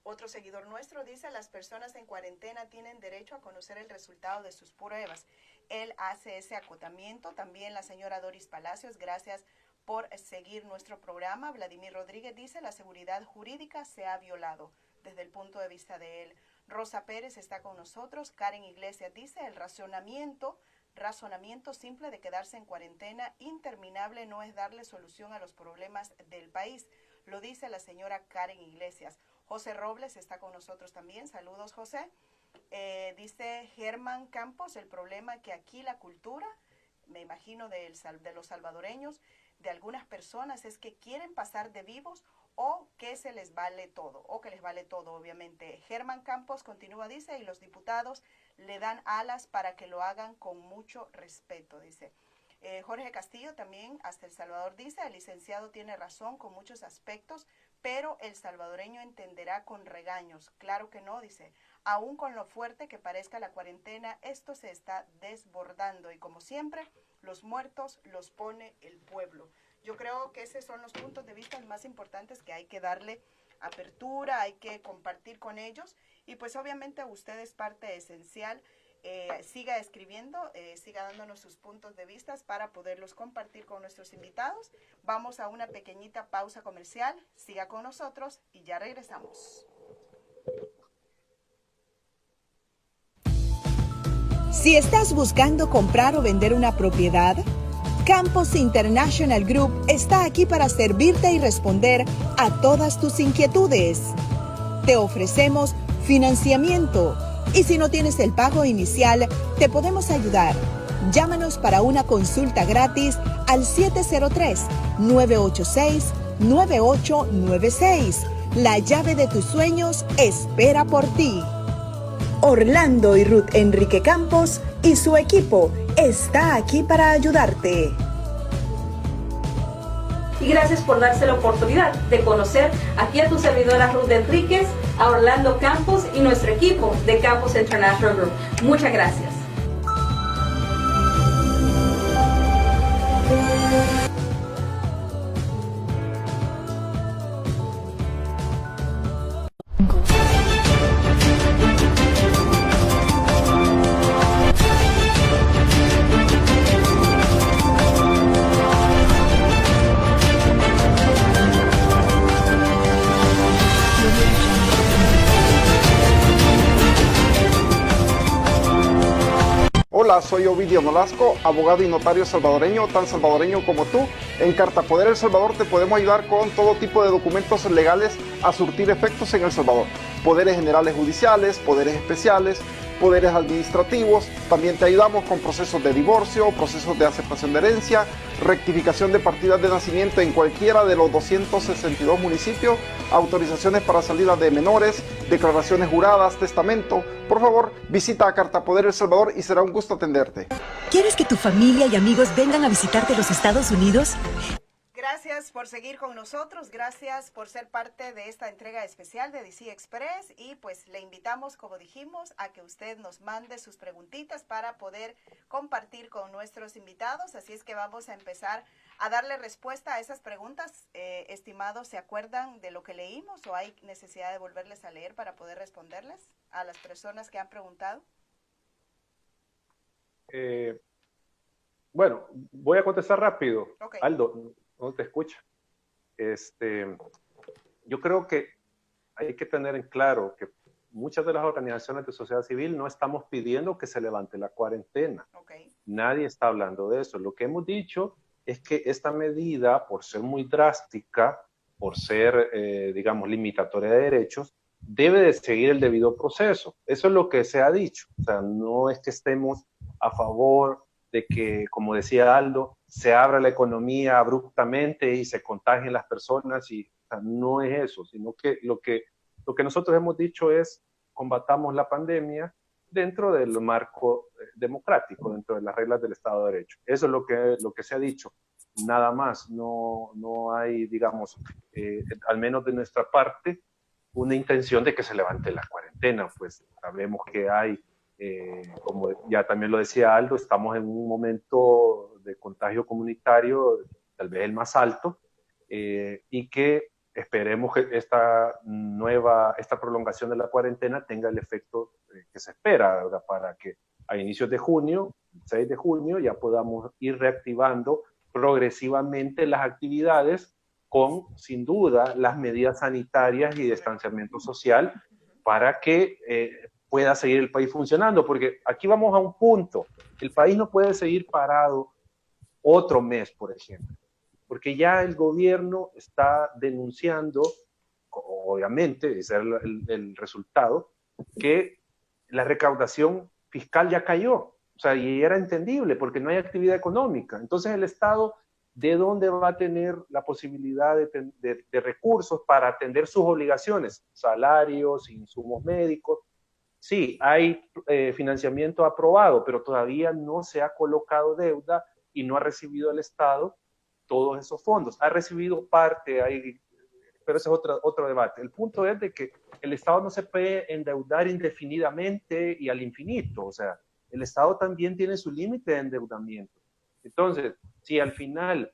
otro seguidor nuestro, dice, las personas en cuarentena tienen derecho a conocer el resultado de sus pruebas. Él hace ese acotamiento. También la señora Doris Palacios, gracias por seguir nuestro programa. Vladimir Rodríguez dice, la seguridad jurídica se ha violado desde el punto de vista de él. Rosa Pérez está con nosotros. Karen Iglesias dice, el razonamiento simple de quedarse en cuarentena interminable no es darle solución a los problemas del país. Lo dice la señora Karen Iglesias. José Robles está con nosotros también. Saludos, José. Dice Germán Campos, el problema que aquí la cultura, me imagino de los salvadoreños, de algunas personas es que quieren pasar de vivos o que se les vale todo, o que les vale todo, obviamente. Germán Campos continúa, dice, y los diputados le dan alas para que lo hagan con mucho respeto, dice. Jorge Castillo también, hasta El Salvador, dice, el licenciado tiene razón con muchos aspectos, pero el salvadoreño entenderá con regaños. Claro que no, dice, aún con lo fuerte que parezca la cuarentena, esto se está desbordando y como siempre, los muertos los pone el pueblo. Yo creo que esos son los puntos de vista más importantes que hay que darle apertura, hay que compartir con ellos y pues obviamente usted es parte esencial. Siga escribiendo, siga dándonos sus puntos de vista para poderlos compartir con nuestros invitados. Vamos a una pequeñita pausa comercial, siga con nosotros y ya regresamos. Si estás buscando comprar o vender una propiedad, Campos International Group está aquí para servirte y responder a todas tus inquietudes. Te ofrecemos financiamiento y si no tienes el pago inicial, te podemos ayudar. Llámanos para una consulta gratis al 703-986-9896. La llave de tus sueños espera por ti. Orlando y Ruth Enrique Campos y su equipo está aquí para ayudarte. Y gracias por darse la oportunidad de conocer aquí a tu servidora Ruth Enríquez, a Orlando Campos y nuestro equipo de Campos International Group. Muchas gracias. Hola, soy Ovidio Nolasco, abogado y notario salvadoreño, tan salvadoreño como tú. En Cartapoder El Salvador te podemos ayudar con todo tipo de documentos legales a surtir efectos en El Salvador. Poderes generales judiciales, poderes especiales, poderes administrativos. También te ayudamos con procesos de divorcio, procesos de aceptación de herencia, rectificación de partidas de nacimiento en cualquiera de los 262 municipios, autorizaciones para salida de menores, declaraciones juradas, testamento. Por favor, visita a Cartapoder El Salvador y será un gusto atenderte. ¿Quieres que tu familia y amigos vengan a visitarte los Estados Unidos? Gracias por seguir con nosotros, gracias por ser parte de esta entrega especial de DC Express y pues le invitamos, como dijimos, a que usted nos mande sus preguntitas para poder compartir con nuestros invitados, así es que vamos a empezar a darle respuesta a esas preguntas. Estimados, ¿se acuerdan de lo que leímos o hay necesidad de volverles a leer para poder responderles a las personas que han preguntado? Bueno, voy a contestar rápido. Okay. Aldo, no te escucha. Yo creo que hay que tener en claro que muchas de las organizaciones de sociedad civil no estamos pidiendo que se levante la cuarentena. Okay. Nadie está hablando de eso. Lo que hemos dicho es que esta medida, por ser muy drástica, por ser, digamos, limitatoria de derechos, debe de seguir el debido proceso. Eso es lo que se ha dicho. O sea, no es que estemos a favor de que, como decía Aldo, se abra la economía abruptamente y se contagien las personas, y o sea, no es eso, sino que lo que nosotros hemos dicho es combatamos la pandemia dentro del marco democrático, dentro de las reglas del Estado de Derecho. Eso es lo que se ha dicho, nada más. No hay, digamos, al menos de nuestra parte, una intención de que se levante la cuarentena. Pues sabemos que hay, como ya también lo decía Aldo, estamos en un momento de contagio comunitario, tal vez el más alto, y que esperemos que esta prolongación de la cuarentena tenga el efecto que se espera, ¿verdad? Para que a inicios de junio, 6 de junio, ya podamos ir reactivando progresivamente las actividades con, sin duda, las medidas sanitarias y de distanciamiento social para que pueda seguir el país funcionando, porque aquí vamos a un punto. El país no puede seguir parado otro mes, por ejemplo, porque ya el gobierno está denunciando, obviamente, ese es el resultado, que la recaudación fiscal ya cayó. O sea, y era entendible porque no hay actividad económica. Entonces el Estado, ¿de dónde va a tener la posibilidad de recursos para atender sus obligaciones? Salarios, insumos médicos. Sí, hay financiamiento aprobado, pero todavía no se ha colocado deuda y no ha recibido el Estado todos esos fondos. Ha recibido parte, pero ese es otro debate. El punto es de que el Estado no se puede endeudar indefinidamente y al infinito. O sea, el Estado también tiene su límite de endeudamiento. Entonces, si al final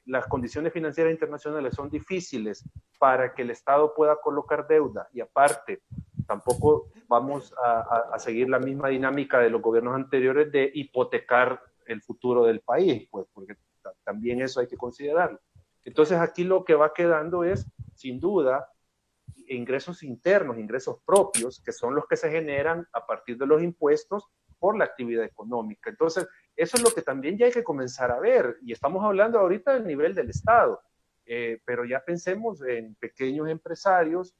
las condiciones financieras internacionales son difíciles para que el Estado pueda colocar deuda, y aparte tampoco vamos a seguir la misma dinámica de los gobiernos anteriores de hipotecar el futuro del país, pues porque también eso hay que considerarlo. Entonces aquí lo que va quedando es, sin duda, ingresos internos, ingresos propios, que son los que se generan a partir de los impuestos por la actividad económica. Entonces, eso es lo que también ya hay que comenzar a ver, y estamos hablando ahorita del nivel del Estado, pero ya pensemos en pequeños empresarios,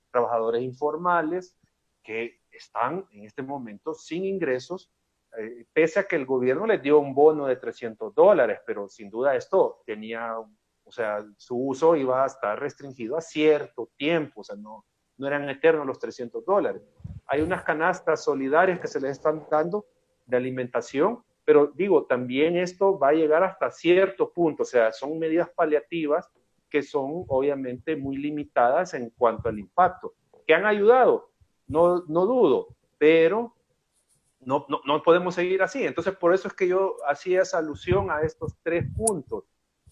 trabajadores informales, que están en este momento sin ingresos, pese a que el gobierno les dio un bono de $300, pero sin duda esto tenía, o sea, su uso iba a estar restringido a cierto tiempo, o sea, no eran eternos los $300. Hay unas canastas solidarias que se les están dando de alimentación, pero digo, también esto va a llegar hasta cierto punto, o sea, son medidas paliativas que son obviamente muy limitadas en cuanto al impacto. ¿Que han ayudado? No dudo, pero no podemos seguir así. Entonces, por eso es que yo hacía esa alusión a estos 3 puntos: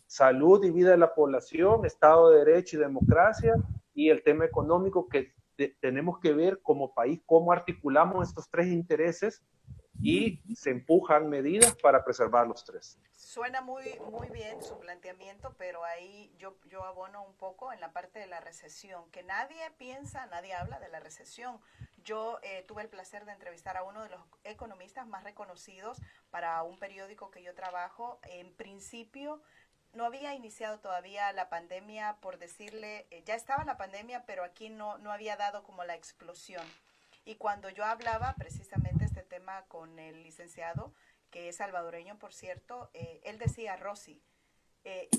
salud y vida de la población, Estado de Derecho y democracia, y el tema económico, que tenemos que ver como país cómo articulamos estos 3 intereses y se empujan medidas para preservar los 3. Suena muy bien su planteamiento, pero ahí yo abono un poco en la parte de la recesión, que nadie habla de la recesión. Yo tuve el placer de entrevistar a uno de los economistas más reconocidos para un periódico que yo trabajo. En principio no había iniciado todavía la pandemia, por decirle, ya estaba la pandemia, pero aquí no había dado como la explosión. Y cuando yo hablaba precisamente este tema con el licenciado, que es salvadoreño, por cierto, él decía, Rosy,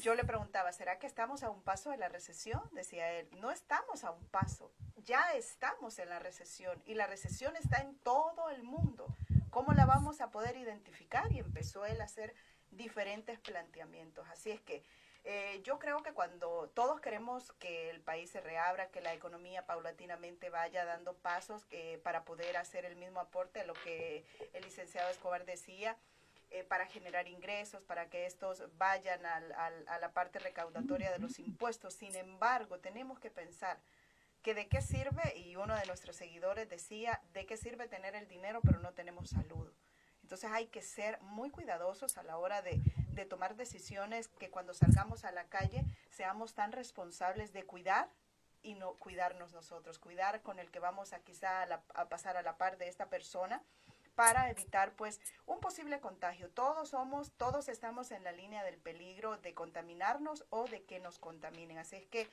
yo le preguntaba, ¿será que estamos a un paso de la recesión? Decía él, no estamos a un paso, ya estamos en la recesión y la recesión está en todo el mundo. ¿Cómo la vamos a poder identificar? Y empezó él a hacer diferentes planteamientos. Así es que yo creo que cuando todos queremos que el país se reabra, que la economía paulatinamente vaya dando pasos para poder hacer el mismo aporte a lo que el licenciado Escobar decía, para generar ingresos, para que estos vayan a la parte recaudatoria de los impuestos. Sin embargo, tenemos que pensar que de qué sirve, y uno de nuestros seguidores decía, de qué sirve tener el dinero pero no tenemos salud. Entonces hay que ser muy cuidadosos a la hora de tomar decisiones, que cuando salgamos a la calle seamos tan responsables de cuidar y no cuidarnos nosotros, cuidar con el que vamos a quizá a pasar a la par de esta persona, para evitar pues un posible contagio. Todos estamos en la línea del peligro de contaminarnos o de que nos contaminen. Así es que,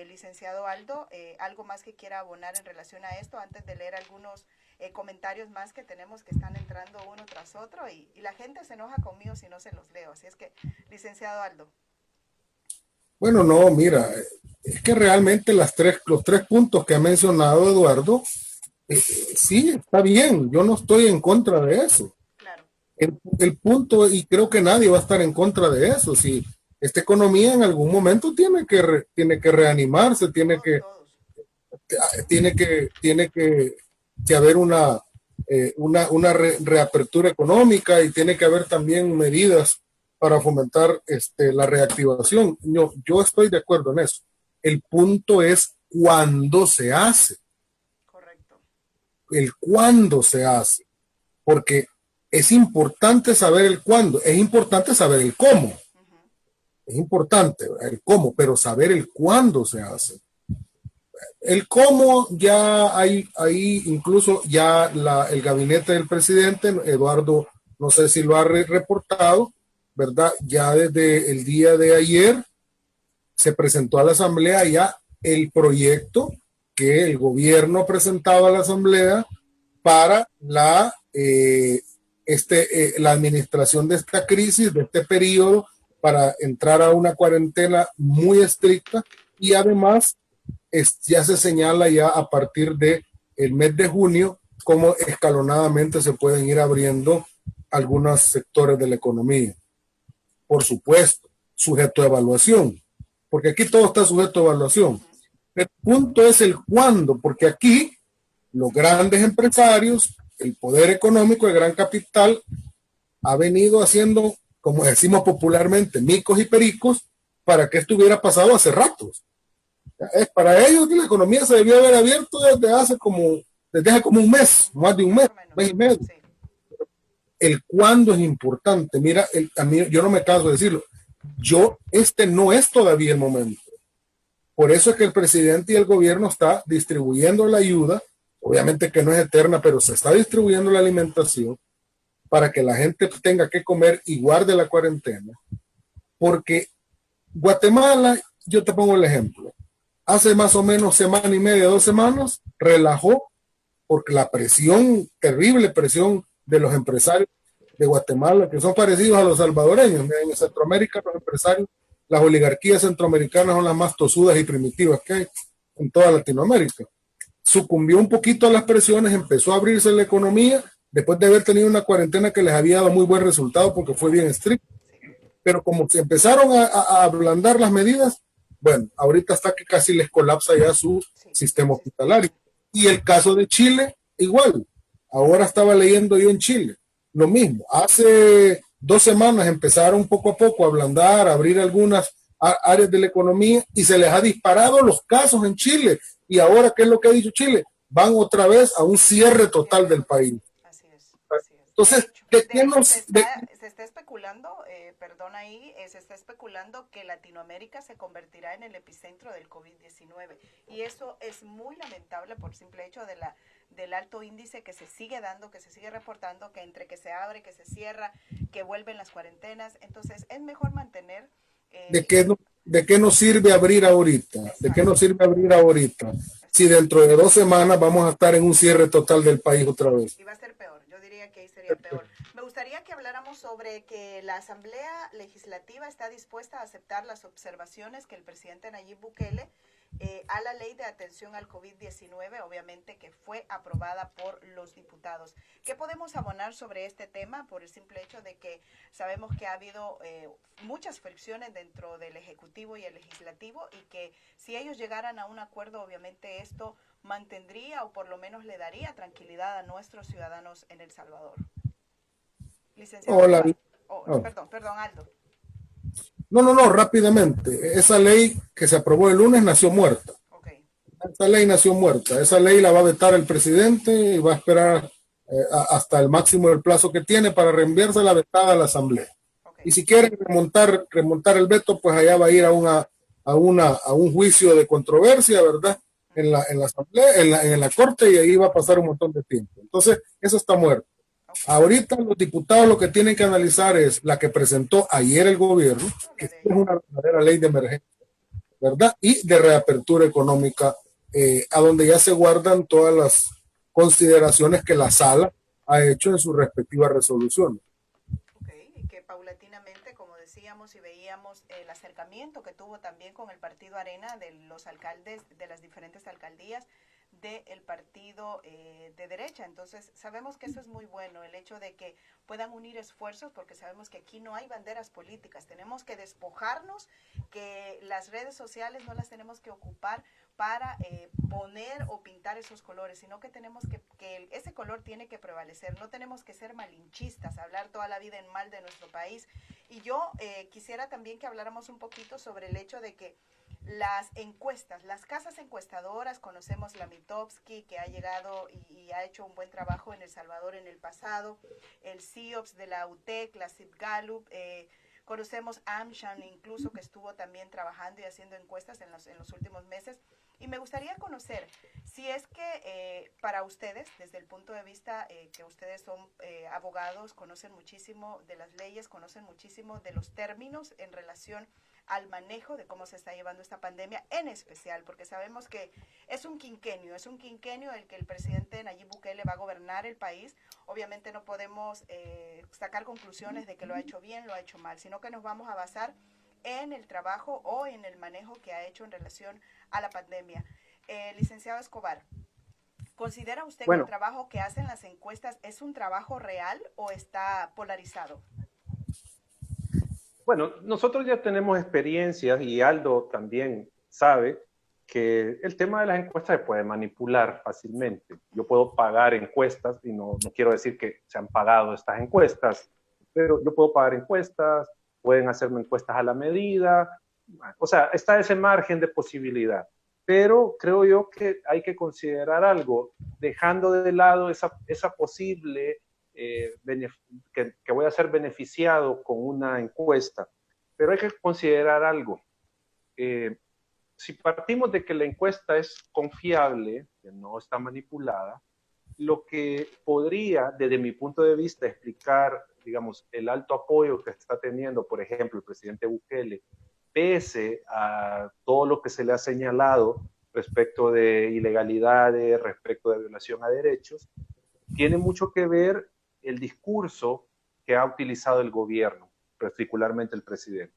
licenciado Aldo, algo más que quiera abonar en relación a esto, antes de leer algunos comentarios más que tenemos, que están entrando uno tras otro, y la gente se enoja conmigo si no se los leo. Así es que, licenciado Aldo. Bueno, no, mira, es que realmente los tres puntos que ha mencionado Eduardo, sí, está bien, yo no estoy en contra de eso. Claro. El punto, y creo que nadie va a estar en contra de eso, si esta economía en algún momento tiene que reanimarse, tiene que haber una reapertura económica, y tiene que haber también medidas para fomentar la reactivación. Yo estoy de acuerdo en eso. El punto es cuándo se hace. Correcto. El cuándo se hace. Porque es importante saber el cuándo, es importante saber el cómo. Uh-huh. Es importante el cómo, pero saber el cuándo se hace. El cómo ya hay incluso ya el gabinete del presidente, Eduardo, no sé si lo ha reportado, ¿verdad? Ya desde el día de ayer se presentó a la Asamblea ya el proyecto que el gobierno presentaba a la Asamblea para la administración de esta crisis, de este periodo, para entrar a una cuarentena muy estricta, y además ya se señala ya a partir del mes de junio cómo escalonadamente se pueden ir abriendo algunos sectores de la economía. Por supuesto, sujeto a evaluación, porque aquí todo está sujeto a evaluación. El punto es el cuándo, porque aquí los grandes empresarios, el poder económico, el gran capital, ha venido haciendo, como decimos popularmente, micos y pericos para que esto hubiera pasado hace ratos. Es para ellos que la economía se debió haber abierto desde hace como un mes, más de un mes y medio. El cuándo es importante. Mira, a mí, yo no me canso de decirlo. No es todavía el momento. Por eso es que el presidente y el gobierno está distribuyendo la ayuda, obviamente que no es eterna, pero se está distribuyendo la alimentación para que la gente tenga que comer y guarde la cuarentena. Porque Guatemala, yo te pongo el ejemplo, hace más o menos semana y media, 2 semanas, relajó porque la terrible presión de los empresarios de Guatemala, que son parecidos a los salvadoreños. En Centroamérica, los empresarios, las oligarquías centroamericanas son las más tosudas y primitivas que hay en toda Latinoamérica. Sucumbió un poquito a las presiones, empezó a abrirse la economía, después de haber tenido una cuarentena que les había dado muy buen resultado porque fue bien estricta. Pero como se empezaron a ablandar las medidas, bueno, ahorita está que casi les colapsa ya su sistema hospitalario. Y el caso de Chile, igual. Ahora estaba leyendo yo en Chile, lo mismo. Hace 2 semanas empezaron poco a poco a ablandar, a abrir algunas áreas de la economía, y se les ha disparado los casos en Chile. Y ahora, ¿qué es lo que ha dicho Chile? Van otra vez a un cierre total del país. Así es. Entonces, de ¿de qué hecho, nos... se está especulando, perdón ahí, se está especulando que Latinoamérica se convertirá en el epicentro del COVID-19. Y eso es muy lamentable por simple hecho del alto índice que se sigue dando, que se sigue reportando, que entre que se abre, que se cierra, que vuelven las cuarentenas. Entonces, es mejor mantener... ¿De qué nos sirve abrir ahorita? ¿De qué nos sirve abrir ahorita? Si dentro de 2 semanas vamos a estar en un cierre total del país otra vez. Y va a ser peor, yo diría que ahí sería peor. Me gustaría que habláramos sobre que la Asamblea Legislativa está dispuesta a aceptar las observaciones que el presidente Nayib Bukele a la ley de atención al COVID-19, obviamente que fue aprobada por los diputados. ¿Qué podemos abonar sobre este tema? Por el simple hecho de que sabemos que ha habido muchas fricciones dentro del Ejecutivo y el Legislativo y que si ellos llegaran a un acuerdo, obviamente esto mantendría o por lo menos le daría tranquilidad a nuestros ciudadanos en El Salvador. Licenciado. Hola. Perdón, Aldo. No, rápidamente. Esa ley que se aprobó el lunes nació muerta. Okay. Esa ley nació muerta. Esa ley la va a vetar el presidente y va a esperar hasta el máximo del plazo que tiene para reenviarse la vetada a la Asamblea. Okay. Y si quieren remontar el veto, pues allá va a ir a un juicio de controversia, ¿verdad? En la Asamblea, en la Corte, y ahí va a pasar un montón de tiempo. Entonces, eso está muerto. Ahorita los diputados lo que tienen que analizar es la que presentó ayer el gobierno, que es una verdadera ley de emergencia, ¿verdad? Y de reapertura económica, a donde ya se guardan todas las consideraciones que la sala ha hecho en sus respectivas resoluciones. Okay, y que paulatinamente, como decíamos y veíamos, el acercamiento que tuvo también con el Partido Arena de los alcaldes de las diferentes alcaldías del partido de derecha. Entonces sabemos que eso es muy bueno, el hecho de que puedan unir esfuerzos, porque sabemos que aquí no hay banderas políticas, tenemos que despojarnos, que las redes sociales no las tenemos que ocupar para poner o pintar esos colores, sino que tenemos que ese color tiene que prevalecer, no tenemos que ser malinchistas, hablar toda la vida en mal de nuestro país. Y yo quisiera también que habláramos un poquito sobre el hecho de que las encuestas, las casas encuestadoras, conocemos la Mitofsky, que ha llegado y ha hecho un buen trabajo en El Salvador en el pasado, el CIOPS de la UTEC, la CIP Gallup, conocemos AmSham incluso, que estuvo también trabajando y haciendo encuestas en los últimos meses. Y me gustaría conocer si es que para ustedes, desde el punto de vista que ustedes son abogados, conocen muchísimo de las leyes, conocen muchísimo de los términos en relación al manejo de cómo se está llevando esta pandemia, en especial porque sabemos que es un quinquenio el que el presidente Nayib Bukele va a gobernar el país. Obviamente no podemos sacar conclusiones de que lo ha hecho bien, lo ha hecho mal, sino que nos vamos a basar en el trabajo o en el manejo que ha hecho en relación a la pandemia. Licenciado Escobar, ¿considera usted que el trabajo que hacen las encuestas es un trabajo real o está polarizado? Bueno, nosotros ya tenemos experiencias y Aldo también sabe que el tema de las encuestas se puede manipular fácilmente. Yo puedo pagar encuestas y no quiero decir que se han pagado estas encuestas, pero yo puedo pagar encuestas, pueden hacerme encuestas a la medida, o sea, está ese margen de posibilidad. Pero creo yo que hay que considerar algo, dejando de lado esa posible que voy a ser beneficiado con una encuesta. Pero hay que considerar algo. Si partimos de que la encuesta es confiable, que no está manipulada, lo que podría, desde mi punto de vista, explicar, digamos, el alto apoyo que está teniendo, por ejemplo, el presidente Bukele, pese a todo lo que se le ha señalado respecto de ilegalidades, respecto de violación a derechos, tiene mucho que ver el discurso que ha utilizado el gobierno, particularmente el presidente.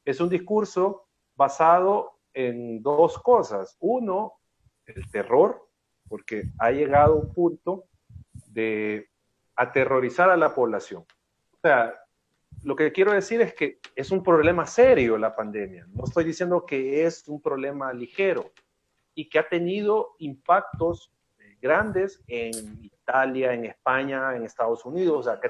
Es un discurso basado en dos cosas. Uno, el terror, porque ha llegado a un punto de aterrorizar a la población. O sea, lo que quiero decir es que es un problema serio la pandemia. No estoy diciendo que es un problema ligero y que ha tenido impactos grandes en Italia, en España, en Estados Unidos, o sea, que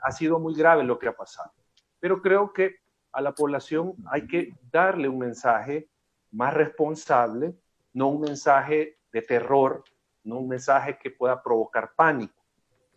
ha sido muy grave lo que ha pasado. Pero creo que a la población hay que darle un mensaje más responsable, no un mensaje de terror, no un mensaje que pueda provocar pánico,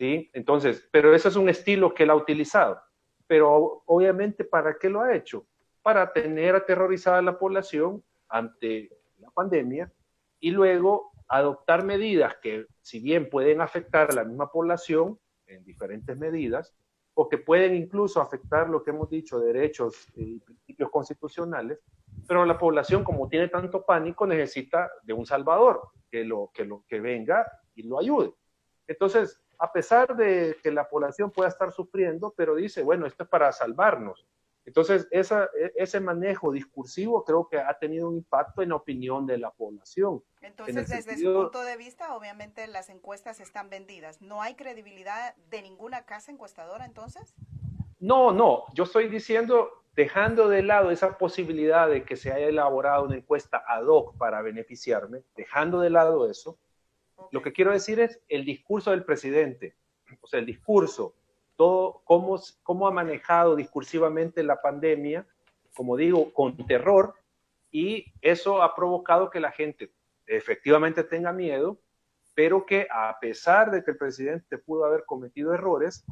¿sí? Entonces, pero ese es un estilo que él ha utilizado. Pero obviamente, ¿para qué lo ha hecho? Para tener aterrorizada a la población ante la pandemia y luego adoptar medidas que, si bien pueden afectar a la misma población en diferentes medidas, o que pueden incluso afectar lo que hemos dicho, derechos y principios constitucionales, pero la población, como tiene tanto pánico, necesita de un salvador que venga y lo ayude. Entonces, a pesar de que la población pueda estar sufriendo, pero dice, bueno, esto es para salvarnos. Entonces, ese manejo discursivo creo que ha tenido un impacto en la opinión de la población. Entonces, desde su punto de vista, obviamente las encuestas están vendidas. ¿No hay credibilidad de ninguna casa encuestadora entonces? No, yo estoy diciendo, dejando de lado esa posibilidad de que se haya elaborado una encuesta ad hoc para beneficiarme, dejando de lado eso, lo que quiero decir es el discurso del presidente, o sea, el discurso, todo cómo ha manejado discursivamente la pandemia, como digo, con terror, y eso ha provocado que la gente efectivamente tenga miedo, pero que a pesar de que el presidente pudo haber cometido errores,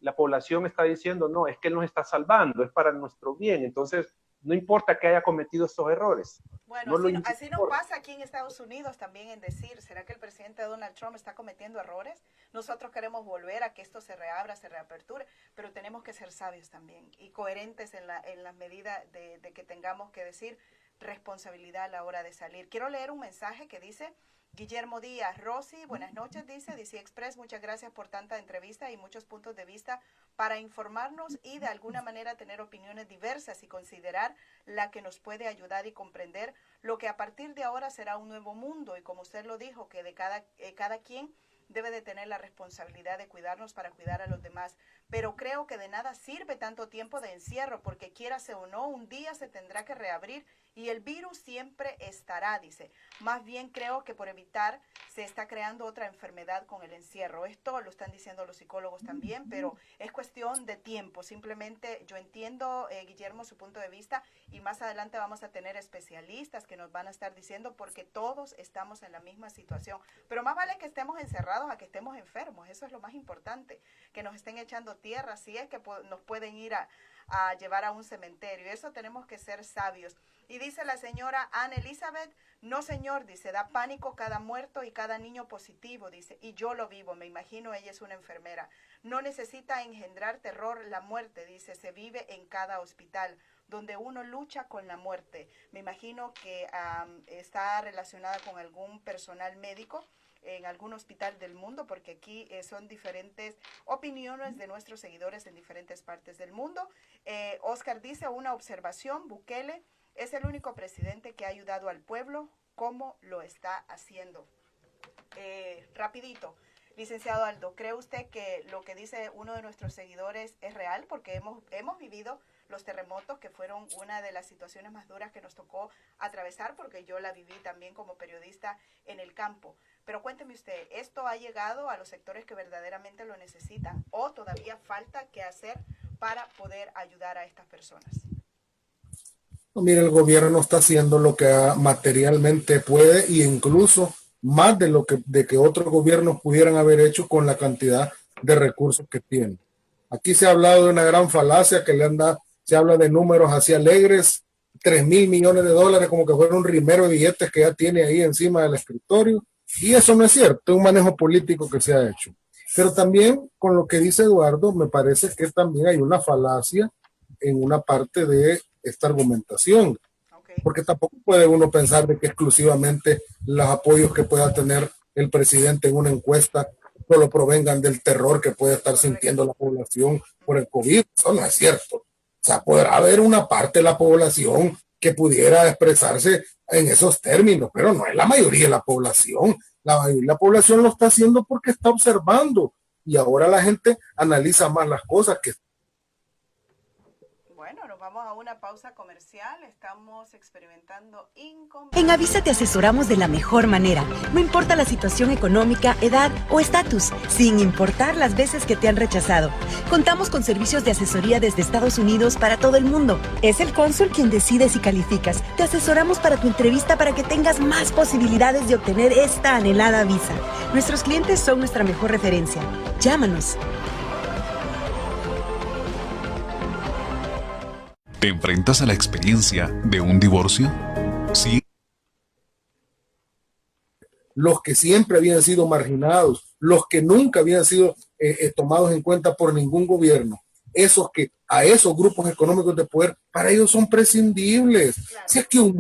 la población está diciendo, no, es que él nos está salvando, es para nuestro bien, entonces no importa que haya cometido estos errores. Bueno, así nos pasa aquí en Estados Unidos también en decir, ¿será que el presidente Donald Trump está cometiendo errores? Nosotros queremos volver a que esto se reabra, se reaperture, pero tenemos que ser sabios también y coherentes en la medida de que tengamos que decir responsabilidad a la hora de salir. Quiero leer un mensaje que dice Guillermo Díaz, Rosy, buenas noches, dice DC Express, muchas gracias por tanta entrevista y muchos puntos de vista para informarnos y de alguna manera tener opiniones diversas y considerar la que nos puede ayudar y comprender lo que a partir de ahora será un nuevo mundo y como usted lo dijo, que de cada quien debe de tener la responsabilidad de cuidarnos para cuidar a los demás. Pero creo que de nada sirve tanto tiempo de encierro porque quiérase o no, un día se tendrá que reabrir y el virus siempre estará, dice. Más bien creo que por evitar se está creando otra enfermedad con el encierro. Esto lo están diciendo los psicólogos también, pero es cuestión de tiempo. Simplemente yo entiendo, Guillermo, su punto de vista y más adelante vamos a tener especialistas que nos van a estar diciendo porque todos estamos en la misma situación. Pero más vale que estemos encerrados a que estemos enfermos. Eso es lo más importante, que nos estén echando tierra, si es que nos pueden ir a llevar a un cementerio. Eso tenemos que ser sabios. Y dice la señora Anne Elizabeth, no señor, dice, da pánico cada muerto y cada niño positivo, dice, y yo lo vivo, me imagino ella es una enfermera. No necesita engendrar terror la muerte, dice, se vive en cada hospital, donde uno lucha con la muerte. Me imagino que está relacionada con algún personal médico en algún hospital del mundo, porque aquí son diferentes opiniones de nuestros seguidores en diferentes partes del mundo. Oscar dice, una observación, Bukele es el único presidente que ha ayudado al pueblo como lo está haciendo. Rapidito, licenciado Aldo, ¿cree usted que lo que dice uno de nuestros seguidores es real? Porque hemos vivido los terremotos, que fueron una de las situaciones más duras que nos tocó atravesar, porque yo la viví también como periodista en el campo. Pero cuénteme usted, ¿esto ha llegado a los sectores que verdaderamente lo necesitan o todavía falta que hacer para poder ayudar a estas personas? No, mira, el gobierno está haciendo lo que materialmente puede e incluso más de lo que otros gobiernos pudieran haber hecho con la cantidad de recursos que tienen. Aquí se ha hablado de una gran falacia que se habla de números así alegres, 3,000 millones de dólares como que fuera un rimero de billetes que ya tiene ahí encima del escritorio. Y eso no es cierto, es un manejo político que se ha hecho. Pero también con lo que dice Eduardo, me parece que también hay una falacia en una parte de esta argumentación. Porque tampoco puede uno pensar de que exclusivamente los apoyos que pueda tener el presidente en una encuesta solo provengan del terror que puede estar sintiendo la población por el COVID. Eso no es cierto. O sea, podrá haber una parte de la población que pudiera expresarse en esos términos, pero no es la mayoría de la población. La mayoría de la población lo está haciendo porque está observando y ahora la gente analiza más las cosas que Bueno, nos vamos a una pausa comercial. Estamos experimentando En Avisa te asesoramos de la mejor manera. No importa la situación económica, edad o estatus, sin importar las veces que te han rechazado. Contamos con servicios de asesoría desde Estados Unidos para todo el mundo. Es el cónsul quien decide si calificas. Te asesoramos para tu entrevista para que tengas más posibilidades de obtener esta anhelada visa. Nuestros clientes son nuestra mejor referencia. Llámanos. ¿Te enfrentas a la experiencia de un divorcio? Sí. Los que siempre habían sido marginados, los que nunca habían sido tomados en cuenta por ningún gobierno, a esos grupos económicos de poder, para ellos son prescindibles. Claro. Si es que un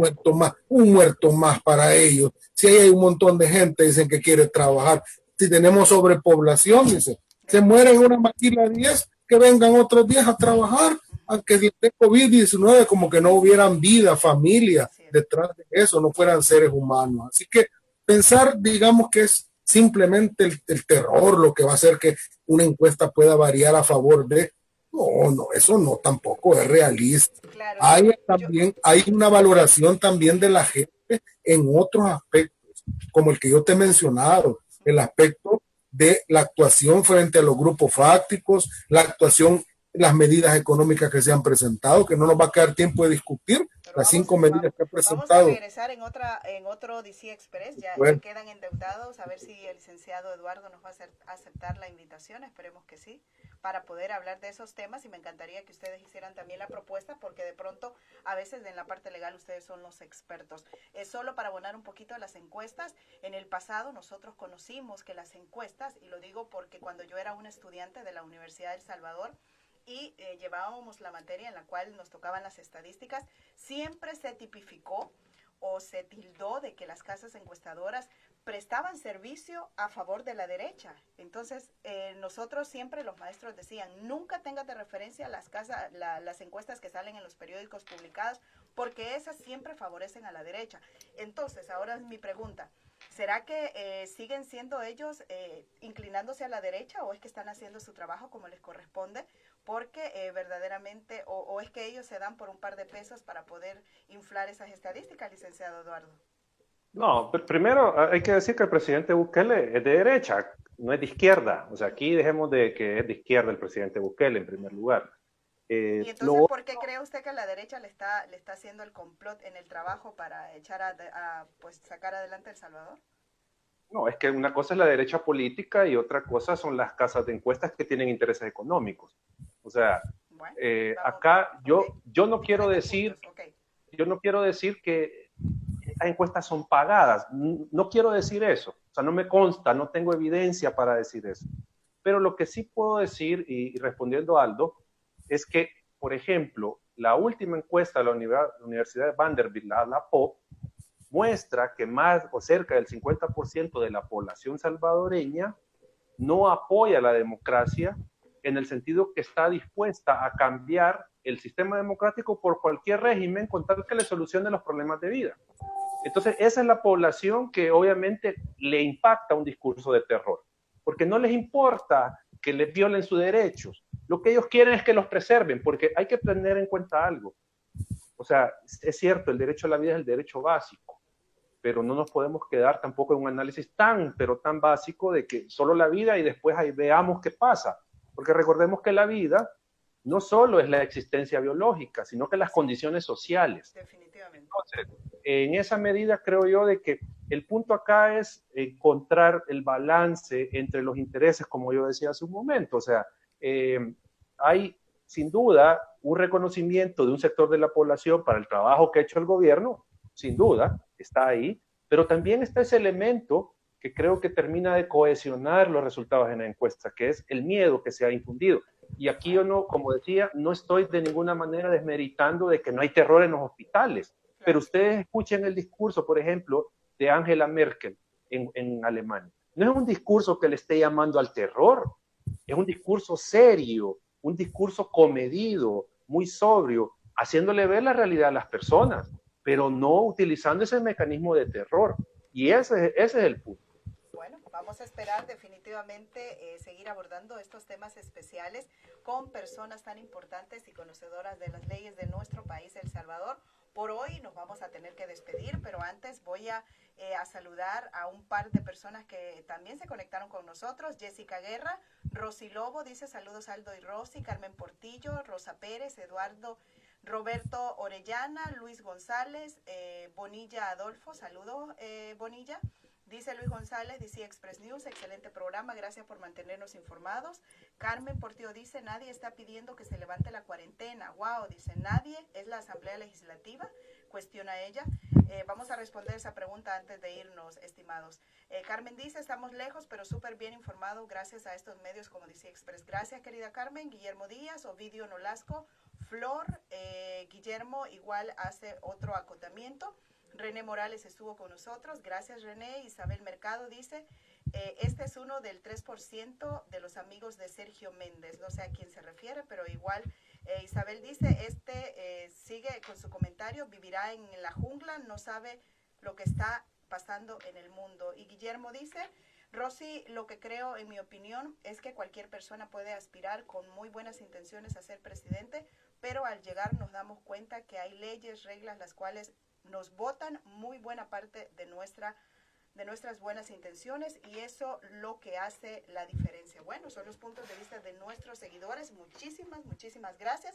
muerto más para ellos, si hay un montón de gente, dicen que quiere trabajar, si tenemos sobrepoblación, dicen, se mueren una maquila 10, que vengan otros 10 a trabajar, aunque si esté COVID-19, como que no hubieran vida, familia detrás de eso, no fueran seres humanos. Así que pensar, digamos, que es simplemente el terror lo que va a hacer que una encuesta pueda variar a favor de... No, eso no tampoco es realista. Claro, hay una valoración también de la gente en otros aspectos, como el que yo te he mencionado, el aspecto de la actuación frente a los grupos fácticos, la actuación, las medidas económicas que se han presentado, que no nos va a quedar tiempo de discutir. Pero las 5 medidas que ha presentado. Vamos a regresar en otro DC Express, ya quedan endeudados, a ver si el licenciado Eduardo nos va a aceptar la invitación, esperemos que sí, para poder hablar de esos temas, y me encantaría que ustedes hicieran también la propuesta, porque de pronto a veces en la parte legal ustedes son los expertos. Solo para abonar un poquito las encuestas, en el pasado nosotros conocimos que las encuestas, y lo digo porque cuando yo era una estudiante de la Universidad de El Salvador, y llevábamos la materia en la cual nos tocaban las estadísticas, siempre se tipificó o se tildó de que las casas encuestadoras prestaban servicio a favor de la derecha. Entonces, nosotros siempre, los maestros decían, nunca tengas de referencia las encuestas que salen en los periódicos publicados, porque esas siempre favorecen a la derecha. Entonces, ahora es mi pregunta, ¿será que siguen siendo ellos inclinándose a la derecha, o es que están haciendo su trabajo como les corresponde? Porque verdaderamente, o es que ellos se dan por un par de pesos para poder inflar esas estadísticas, licenciado Eduardo. No, primero hay que decir que el presidente Bukele es de derecha, no es de izquierda. O sea, aquí dejemos de que es de izquierda el presidente Bukele en primer lugar. ¿Y entonces por qué cree usted que la derecha le está haciendo el complot en el trabajo para echar pues sacar adelante El Salvador? No, es que una cosa es la derecha política y otra cosa son las casas de encuestas que tienen intereses económicos. O sea, bueno, acá yo no quiero decir, yo no quiero decir que estas encuestas son pagadas. No quiero decir eso. O sea, no me consta, no tengo evidencia para decir eso. Pero lo que sí puedo decir, y respondiendo a Aldo, es que, por ejemplo, la última encuesta de la Universidad de Vanderbilt, la POP, muestra que más o cerca del 50% de la población salvadoreña no apoya la democracia, en el sentido que está dispuesta a cambiar el sistema democrático por cualquier régimen con tal que le solucione los problemas de vida. Entonces, esa es la población que obviamente le impacta un discurso de terror, porque no les importa que les violen sus derechos. Lo que ellos quieren es que los preserven, porque hay que tener en cuenta algo. O sea, es cierto, el derecho a la vida es el derecho básico, pero no nos podemos quedar tampoco en un análisis tan básico de que solo la vida y después ahí veamos qué pasa. Porque recordemos que la vida no solo es la existencia biológica, sino que las condiciones sociales. Definitivamente. Entonces, en esa medida creo yo de que el punto acá es encontrar el balance entre los intereses, como yo decía hace un momento. O sea, hay sin duda un reconocimiento de un sector de la población para el trabajo que ha hecho el gobierno, sin duda, está ahí, pero también está ese elemento que creo que termina de cohesionar los resultados en la encuesta, que es el miedo que se ha infundido. Y aquí yo no, como decía, no estoy de ninguna manera desmeritando de que no hay terror en los hospitales, pero ustedes escuchen el discurso, por ejemplo, de Angela Merkel en Alemania. No es un discurso que le esté llamando al terror, es un discurso serio, un discurso comedido, muy sobrio, haciéndole ver la realidad a las personas, pero no utilizando ese mecanismo de terror. Y ese es el punto. Bueno, vamos a esperar definitivamente. definitivamente seguir abordando estos temas especiales con personas tan importantes y conocedoras de las leyes de nuestro país, El Salvador. Por hoy nos vamos a tener que despedir, pero antes voy a saludar a un par de personas que también se conectaron con nosotros. Jessica Guerra, Rosy Lobo dice saludos Aldo y Rosy, Carmen Portillo, Rosa Pérez, Eduardo, Roberto Orellana, Luis González, Bonilla Adolfo, saludos Bonilla. Dice Luis González, DC Express News, excelente programa, gracias por mantenernos informados. Carmen Portillo dice, nadie está pidiendo que se levante la cuarentena. Wow, dice, nadie, es la Asamblea Legislativa, cuestiona ella. Vamos a responder esa pregunta antes de irnos, estimados. Carmen dice, estamos lejos, pero súper bien informados gracias a estos medios como DC Express. Gracias, querida Carmen. Guillermo Díaz, Ovidio Nolasco, Flor, Guillermo igual hace otro acotamiento. René Morales estuvo con nosotros, gracias René. Isabel Mercado dice, este es uno del 3% de los amigos de Sergio Méndez, no sé a quién se refiere, pero igual Isabel dice, sigue con su comentario, vivirá en la jungla, no sabe lo que está pasando en el mundo. Y Guillermo dice, Rosy, lo que creo, en mi opinión, es que cualquier persona puede aspirar con muy buenas intenciones a ser presidente, pero al llegar nos damos cuenta que hay leyes, reglas, las cuales nos botan muy buena parte de nuestras buenas intenciones, y eso lo que hace la diferencia. Bueno, son los puntos de vista de nuestros seguidores. Muchísimas gracias.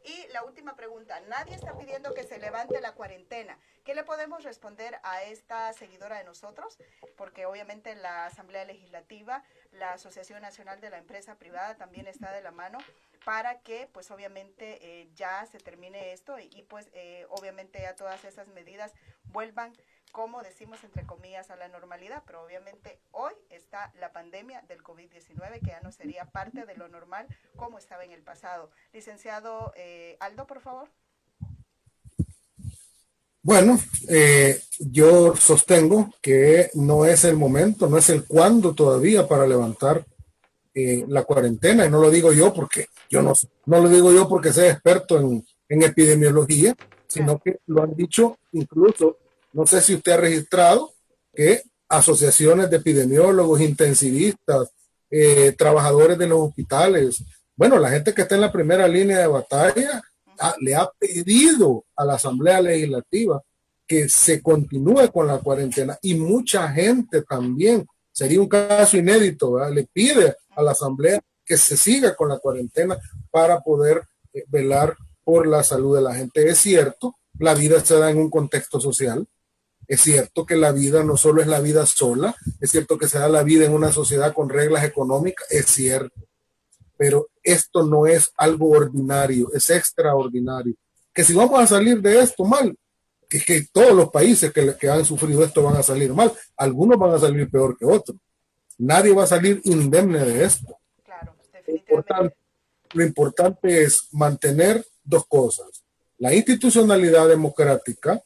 Y la última pregunta, nadie está pidiendo que se levante la cuarentena. ¿Qué le podemos responder a esta seguidora de nosotros? Porque obviamente la Asamblea Legislativa, la Asociación Nacional de la Empresa Privada también está de la mano para que pues obviamente ya se termine esto y pues obviamente ya todas esas medidas vuelvan, como decimos entre comillas, a la normalidad, pero obviamente hoy está la pandemia del COVID-19 que ya no sería parte de lo normal como estaba en el pasado. Licenciado Aldo, por favor. Bueno, yo sostengo que no es el momento, no es el cuándo todavía para levantar la cuarentena, y no lo digo yo porque yo no lo digo yo porque sea experto en epidemiología, sino que lo han dicho incluso, no sé si usted ha registrado que asociaciones de epidemiólogos, intensivistas, trabajadores de los hospitales, bueno, la gente que está en la primera línea de batalla le ha pedido a la Asamblea Legislativa que se continúe con la cuarentena, y mucha gente también, sería un caso inédito, ¿verdad? Le pide a la Asamblea que se siga con la cuarentena para poder velar por la salud de la gente. Es cierto, la vida se da en un contexto social, es cierto que la vida no solo es la vida sola, es cierto que se da la vida en una sociedad con reglas económicas, es cierto, pero esto no es algo ordinario, es extraordinario. Que si vamos a salir de esto mal, que todos los países que han sufrido esto van a salir mal, algunos van a salir peor que otros. Nadie va a salir indemne de esto. Claro, Lo importante es mantener dos cosas: la institucionalidad democrática,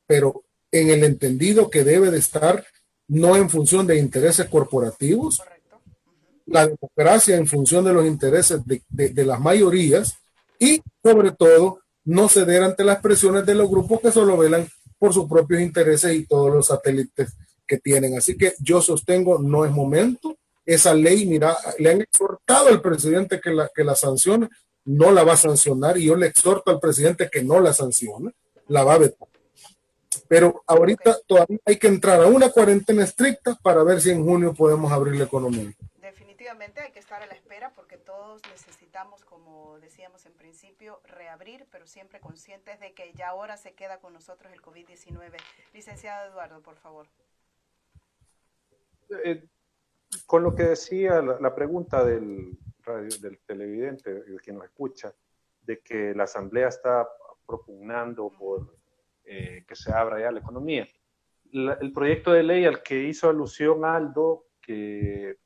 pero en el entendido que debe de estar no en función de intereses corporativos. Correcto. La democracia en función de los intereses de las mayorías, y sobre todo no ceder ante las presiones de los grupos que solo velan por sus propios intereses y todos los satélites que tienen. Así que yo sostengo, no es momento. Esa ley, mira, le han exhortado al presidente que la sancione, no la va a sancionar, y yo le exhorto al presidente que no la sancione, la va a vetar. Pero ahorita todavía hay que entrar a una cuarentena estricta para ver si en junio podemos abrir la economía. Definitivamente hay que estar a la espera porque todos necesitamos, como decíamos en principio, reabrir, pero siempre conscientes de que ya ahora se queda con nosotros el COVID-19. Licenciado Eduardo, por favor. Con lo que decía la pregunta del televidente, el que nos escucha, de que la Asamblea está propugnando por que se abra ya la economía. El proyecto de ley al que hizo alusión Aldo, que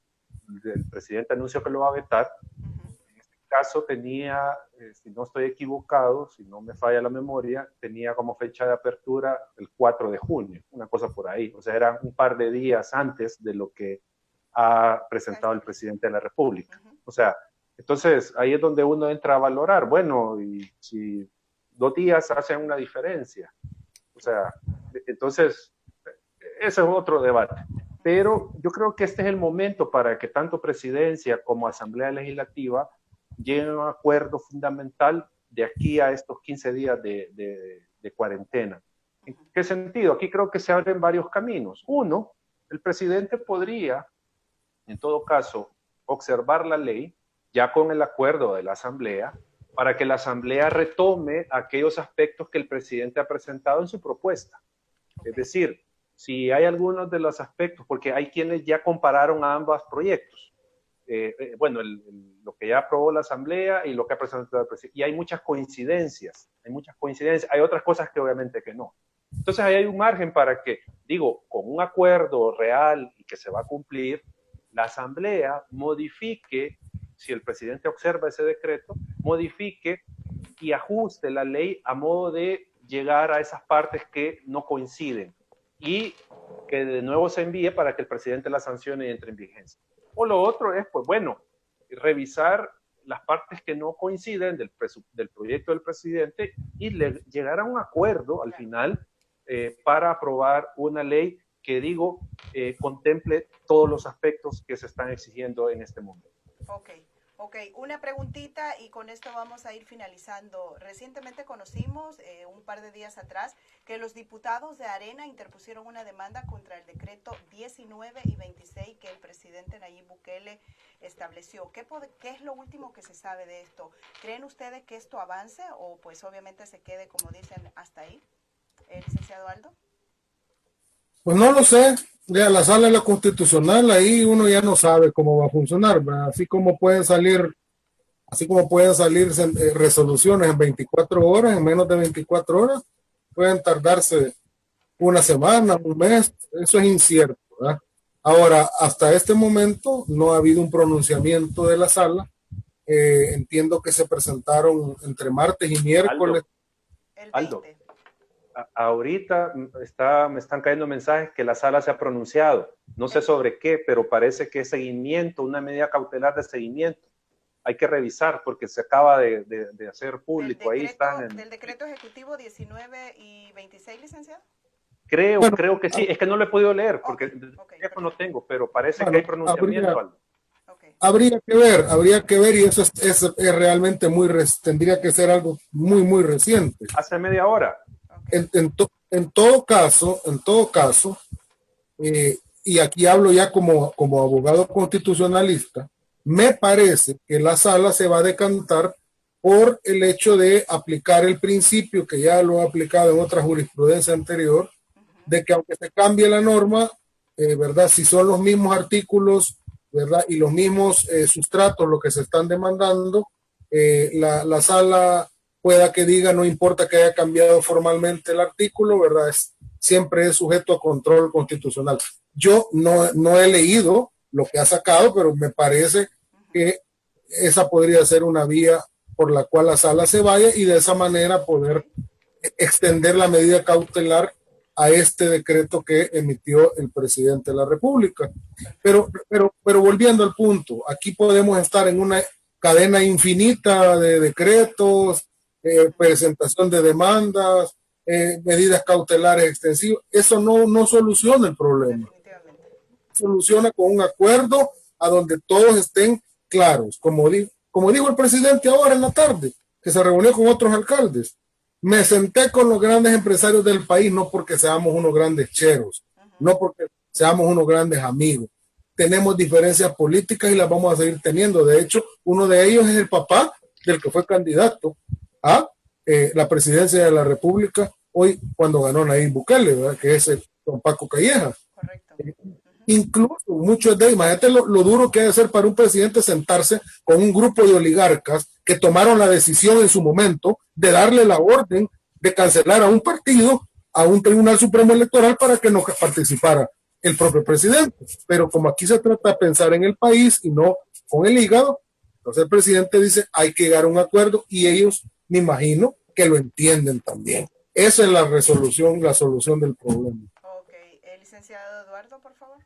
el presidente anunció que lo va a vetar, en este caso tenía, si no estoy equivocado, si no me falla la memoria, tenía como fecha de apertura el 4 de junio, una cosa por ahí. O sea, eran un par de días antes de lo que ha presentado el presidente de la República. O sea, entonces ahí es donde uno entra a valorar, bueno, y si 2 días hacen una diferencia. O sea, entonces, ese es otro debate. pero yo creo que este es el momento para que tanto presidencia como Asamblea Legislativa lleguen a un acuerdo fundamental de aquí a estos 15 días de cuarentena. ¿En qué sentido? Aquí creo que se abren varios caminos. Uno, el presidente podría, en todo caso, observar la ley ya con el acuerdo de la Asamblea, para que la Asamblea retome aquellos aspectos que el presidente ha presentado en su propuesta. Es decir, si hay algunos de los aspectos, porque hay quienes ya compararon a ambos proyectos, bueno, lo que ya aprobó la Asamblea y lo que ha presentado el presidente, y hay muchas coincidencias, hay otras cosas que obviamente que no. Entonces ahí hay un margen para que, digo, con un acuerdo real y que se va a cumplir, la Asamblea modifique, si el presidente observa ese decreto, modifique y ajuste la ley a modo de llegar a esas partes que no coinciden y que de nuevo se envíe para que el presidente la sancione y entre en vigencia. O lo otro es, pues bueno, revisar las partes que no coinciden del proyecto del presidente y llegar a un acuerdo al final para aprobar una ley que, digo, contemple todos los aspectos que se están exigiendo en este momento. Ok, una preguntita y con esto vamos a ir finalizando. Recientemente conocimos, un par de días atrás, que los diputados de Arena interpusieron una demanda contra el decreto 19 y 26 que el presidente Nayib Bukele estableció. ¿Qué es lo último que se sabe de esto? ¿Creen ustedes que esto avance o pues obviamente se quede, como dicen, hasta ahí? Licenciado Aldo. Pues no lo sé. Ya la sala de la constitucional, ahí uno ya no sabe cómo va a funcionar, ¿verdad? Así como pueden salir resoluciones en 24 horas, en menos de 24 horas, pueden tardarse una semana, un mes, eso es incierto, ¿verdad? Ahora, hasta este momento no ha habido un pronunciamiento de la sala. Entiendo que se presentaron entre martes y miércoles. Aldo. Ahorita me están cayendo mensajes que la sala se ha pronunciado, no sé sobre qué, pero parece que es seguimiento, una medida cautelar de seguimiento. Hay que revisar porque se acaba de hacer público. Ahí están. ¿Del decreto ejecutivo 19 y 26, licenciado? Creo que sí, es que no lo he podido leer porque no tengo, pero parece que hay pronunciamiento. Habría que ver y eso es realmente tendría que ser algo muy, muy reciente. Hace media hora. En todo caso, y aquí hablo ya como abogado constitucionalista, me parece que la sala se va a decantar por el hecho de aplicar el principio que ya lo ha aplicado en otra jurisprudencia anterior, de que aunque se cambie la norma, ¿verdad? Si son los mismos artículos, ¿verdad? Y los mismos sustratos lo que se están demandando, la sala pueda que diga, no importa que haya cambiado formalmente el artículo, ¿verdad? Siempre es sujeto a control constitucional. Yo no he leído lo que ha sacado, pero me parece que esa podría ser una vía por la cual la sala se vaya y de esa manera poder extender la medida cautelar a este decreto que emitió el presidente de la República. Pero volviendo al punto, aquí podemos estar en una cadena infinita de decretos, presentación de demandas, medidas cautelares extensivas. Eso no soluciona el problema. Soluciona con un acuerdo a donde todos estén claros. Como dijo el presidente ahora en la tarde, que se reunió con otros alcaldes. Me senté con los grandes empresarios del país, no porque seamos unos grandes cheros, no porque seamos unos grandes amigos. Tenemos diferencias políticas y las vamos a seguir teniendo. De hecho, uno de ellos es el papá del que fue candidato a la presidencia de la República hoy cuando ganó Nayib Bukele, ¿verdad? Que es don Paco Calleja. Correcto. Incluso muchos de ellos, imagínate lo duro que debe ser para un presidente sentarse con un grupo de oligarcas que tomaron la decisión en su momento de darle la orden de cancelar a un partido, a un Tribunal Supremo Electoral para que no participara el propio presidente. Pero como aquí se trata de pensar en el país y no con el hígado, entonces el presidente dice hay que llegar a un acuerdo y ellos, me imagino, que lo entienden también. Esa es la solución del problema. Ok, licenciado Eduardo, por favor.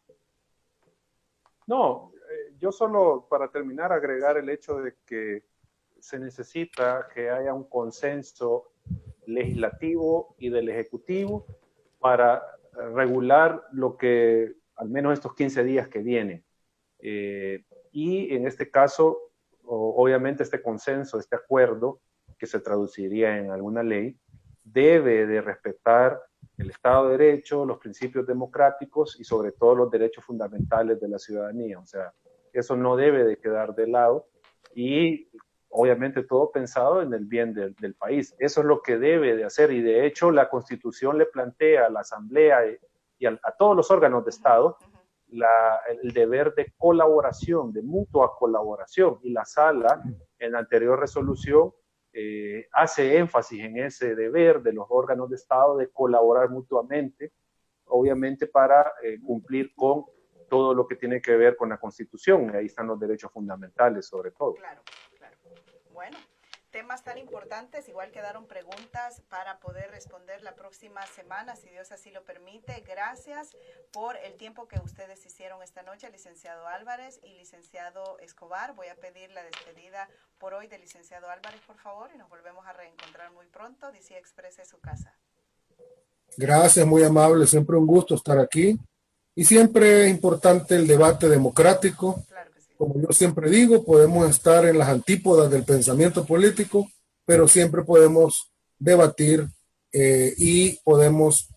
No, yo solo para terminar agregar el hecho de que se necesita que haya un consenso legislativo y del Ejecutivo para regular lo que al menos estos 15 días que vienen. Y en este caso, obviamente este consenso, este acuerdo, que se traduciría en alguna ley, debe de respetar el Estado de Derecho, los principios democráticos y sobre todo los derechos fundamentales de la ciudadanía. O sea, eso no debe de quedar de lado y obviamente todo pensado en el bien del país. Eso es lo que debe de hacer y de hecho la Constitución le plantea a la Asamblea y a todos los órganos de Estado el deber de colaboración, de mutua colaboración, y la Sala en la anterior resolución hace énfasis en ese deber de los órganos de Estado de colaborar mutuamente, obviamente para cumplir con todo lo que tiene que ver con la Constitución. Ahí están los derechos fundamentales sobre todo. Claro, claro. Bueno, temas tan importantes, igual quedaron preguntas para poder responder la próxima semana, si Dios así lo permite. Gracias por el tiempo que ustedes hicieron esta noche, licenciado Álvarez y licenciado Escobar. Voy a pedir la despedida por hoy del licenciado Álvarez, por favor, y nos volvemos a reencontrar muy pronto. DC Express es su casa. Gracias, muy amable, siempre un gusto estar aquí. Y siempre es importante el debate democrático. Claro que sí. Como yo siempre digo, podemos estar en las antípodas del pensamiento político, pero siempre podemos debatir y podemos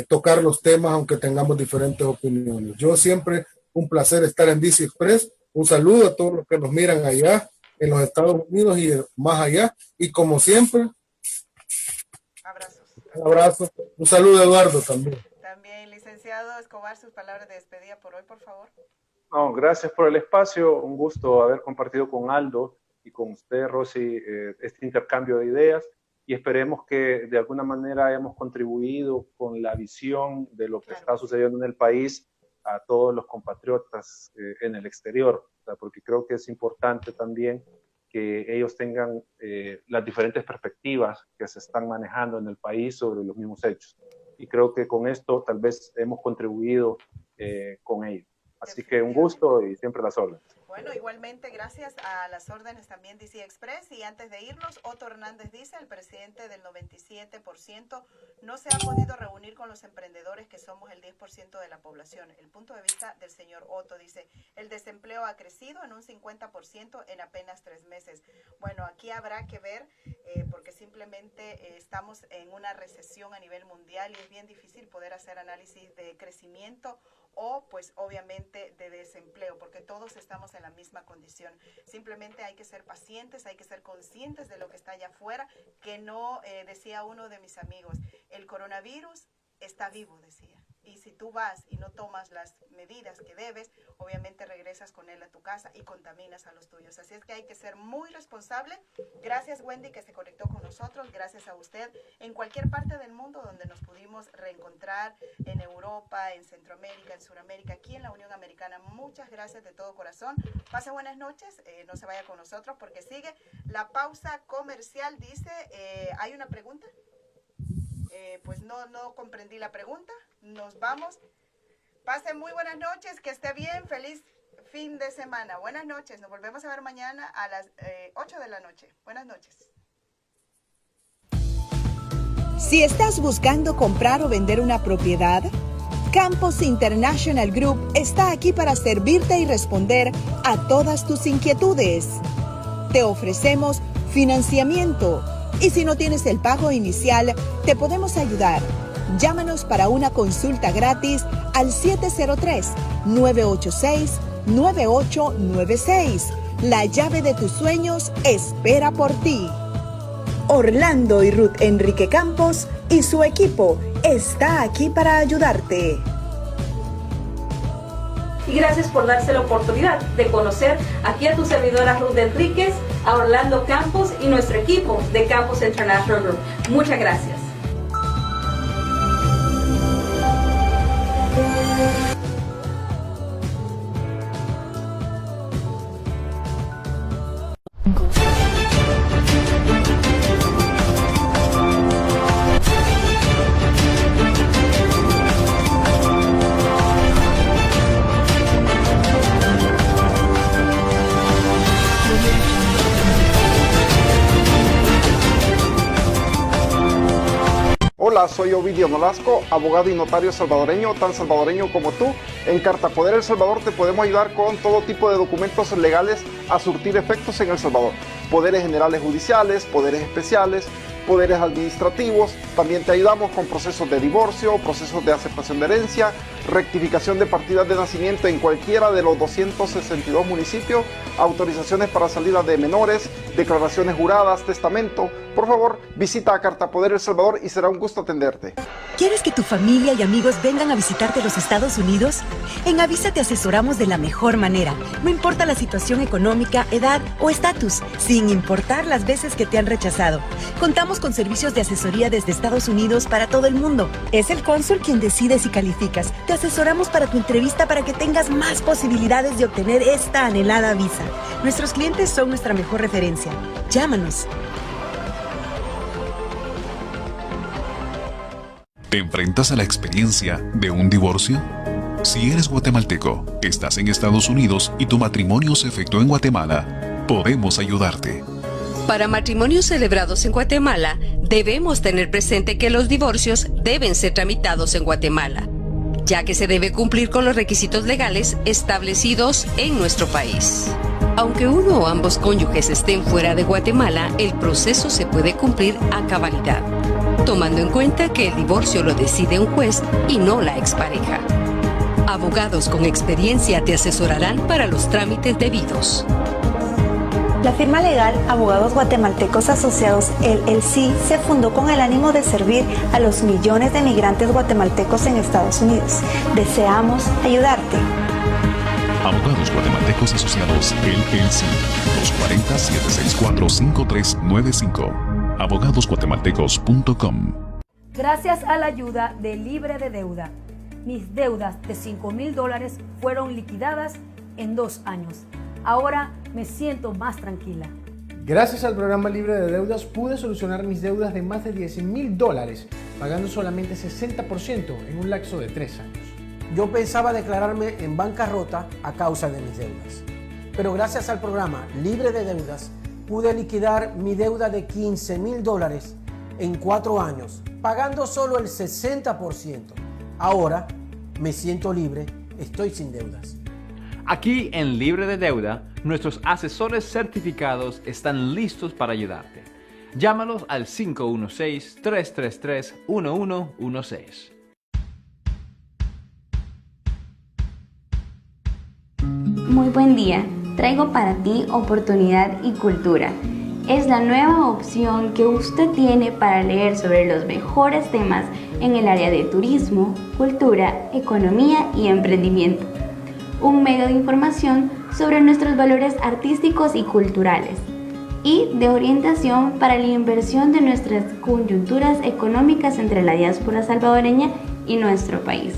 tocar los temas aunque tengamos diferentes opiniones. Yo siempre un placer estar en DC Express. Un saludo a todos los que nos miran allá en los Estados Unidos y más allá. Y como siempre, Abrazos. un abrazo. Un saludo a Eduardo también. También, licenciado Escobar, sus palabras de despedida por hoy, por favor. No, gracias por el espacio, un gusto haber compartido con Aldo y con usted, Rosy, este intercambio de ideas y esperemos que de alguna manera hayamos contribuido con la visión de lo que está sucediendo en el país a todos los compatriotas en el exterior, o sea, porque creo que es importante también que ellos tengan las diferentes perspectivas que se están manejando en el país sobre los mismos hechos. Y creo que con esto tal vez hemos contribuido con ello. Así que un gusto y siempre las órdenes. Bueno, igualmente gracias a las órdenes también DC Express. Y antes de irnos, Otto Hernández dice, el presidente del 97% no se ha podido reunir con los emprendedores que somos el 10% de la población. El punto de vista del señor Otto dice, el desempleo ha crecido en un 50% en apenas 3 meses. Bueno, aquí habrá que ver porque simplemente estamos en una recesión a nivel mundial y es bien difícil poder hacer análisis de crecimiento o pues obviamente de desempleo, porque todos estamos en la misma condición. Simplemente hay que ser pacientes, hay que ser conscientes de lo que está allá afuera, que no, decía uno de mis amigos, el coronavirus está vivo, decía. Y si tú vas y no tomas las medidas que debes, obviamente regresas con él a tu casa y contaminas a los tuyos. Así es que hay que ser muy responsable. Gracias, Wendy, que se conectó con nosotros. Gracias a usted. En cualquier parte del mundo donde nos pudimos reencontrar, en Europa, en Centroamérica, en Sudamérica, aquí en la Unión Americana, muchas gracias de todo corazón. Pase buenas noches. No se vaya con nosotros porque sigue la pausa comercial. Dice, ¿hay una pregunta? Pues no comprendí la pregunta. Nos vamos. Pase muy buenas noches, que esté bien, feliz fin de semana. Buenas noches, nos volvemos a ver mañana a las 8 de la noche. Buenas noches. Si estás buscando comprar o vender una propiedad, Campos International Group está aquí para servirte y responder a todas tus inquietudes. Te ofrecemos financiamiento. Y si no tienes el pago inicial, te podemos ayudar. Llámanos para una consulta gratis al 703-986-9896. La llave de tus sueños espera por ti. Orlando y Ruth Enrique Campos y su equipo está aquí para ayudarte. Y gracias por darse la oportunidad de conocer aquí a tu servidora Ruth Enríquez, a Orlando Campos y nuestro equipo de Campos International Group. Muchas gracias. Hola, soy Ovidio Nolasco, abogado y notario salvadoreño, tan salvadoreño como tú. En Cartapoder El Salvador te podemos ayudar con todo tipo de documentos legales a surtir efectos en El Salvador. Poderes generales judiciales, poderes especiales, poderes administrativos. También te ayudamos con procesos de divorcio, procesos de aceptación de herencia, rectificación de partidas de nacimiento en cualquiera de los 262 municipios, autorizaciones para salida de menores, declaraciones juradas, testamento. Por favor, visita a Cartapoder El Salvador y será un gusto atenderte. ¿Quieres que tu familia y amigos vengan a visitarte los Estados Unidos? En Avisa te asesoramos de la mejor manera. No importa la situación económica, edad o estatus, sin importar las veces que te han rechazado. Contamos con servicios de asesoría desde Estados Unidos para todo el mundo. Es el cónsul quien decide si calificas. Te asesoramos para tu entrevista para que tengas más posibilidades de obtener esta anhelada visa. Nuestros clientes son nuestra mejor referencia. Llámanos. ¿Te enfrentas a la experiencia de un divorcio? Si eres guatemalteco, estás en Estados Unidos y tu matrimonio se efectuó en Guatemala, podemos ayudarte. Para matrimonios celebrados en Guatemala, debemos tener presente que los divorcios deben ser tramitados en Guatemala, ya que se debe cumplir con los requisitos legales establecidos en nuestro país. Aunque uno o ambos cónyuges estén fuera de Guatemala, el proceso se puede cumplir a cabalidad, tomando en cuenta que el divorcio lo decide un juez y no la expareja. Abogados con experiencia te asesorarán para los trámites debidos. La firma legal Abogados Guatemaltecos Asociados LLC se fundó con el ánimo de servir a los millones de migrantes guatemaltecos en Estados Unidos. Deseamos ayudarte. Abogados Guatemaltecos Asociados LLC 240-764-5395 abogadosguatemaltecos.com. Gracias a la ayuda de Libre de Deuda, mis deudas de $5,000 fueron liquidadas en 2 años. Ahora me siento más tranquila. Gracias al programa Libre de Deudas pude solucionar mis deudas de más de $10,000, pagando solamente 60% en un lapso de 3 años. Yo pensaba declararme en bancarrota a causa de mis deudas. Pero gracias al programa Libre de Deudas, pude liquidar mi deuda de $15,000 en 4 años, pagando solo el 60%. Ahora me siento libre, estoy sin deudas. Aquí en Libre de Deuda, nuestros asesores certificados están listos para ayudarte. Llámalos al 516-333-1116. Muy buen día, traigo para ti Oportunidad y Cultura. Es la nueva opción que usted tiene para leer sobre los mejores temas en el área de turismo, cultura, economía y emprendimiento. Un medio de información sobre nuestros valores artísticos y culturales y de orientación para la inversión de nuestras coyunturas económicas entre la diáspora salvadoreña y nuestro país.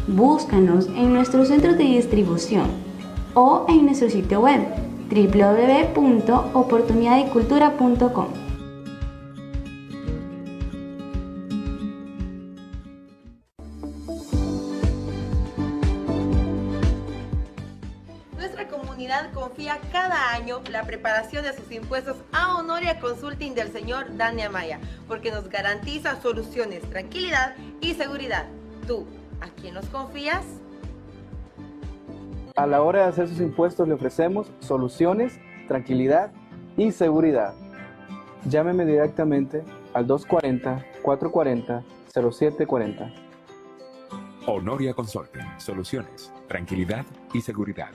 Búscanos en nuestros centros de distribución o en nuestro sitio web www.oportunidadycultura.com. Nuestra comunidad confía cada año la preparación de sus impuestos a Honoria Consulting del señor Dani Amaya, porque nos garantiza soluciones, tranquilidad y seguridad. ¿Tú, a quién nos confías? A la hora de hacer sus impuestos le ofrecemos soluciones, tranquilidad y seguridad. Llámeme directamente al 240-440-0740. Honoria Consulting, soluciones, tranquilidad y seguridad.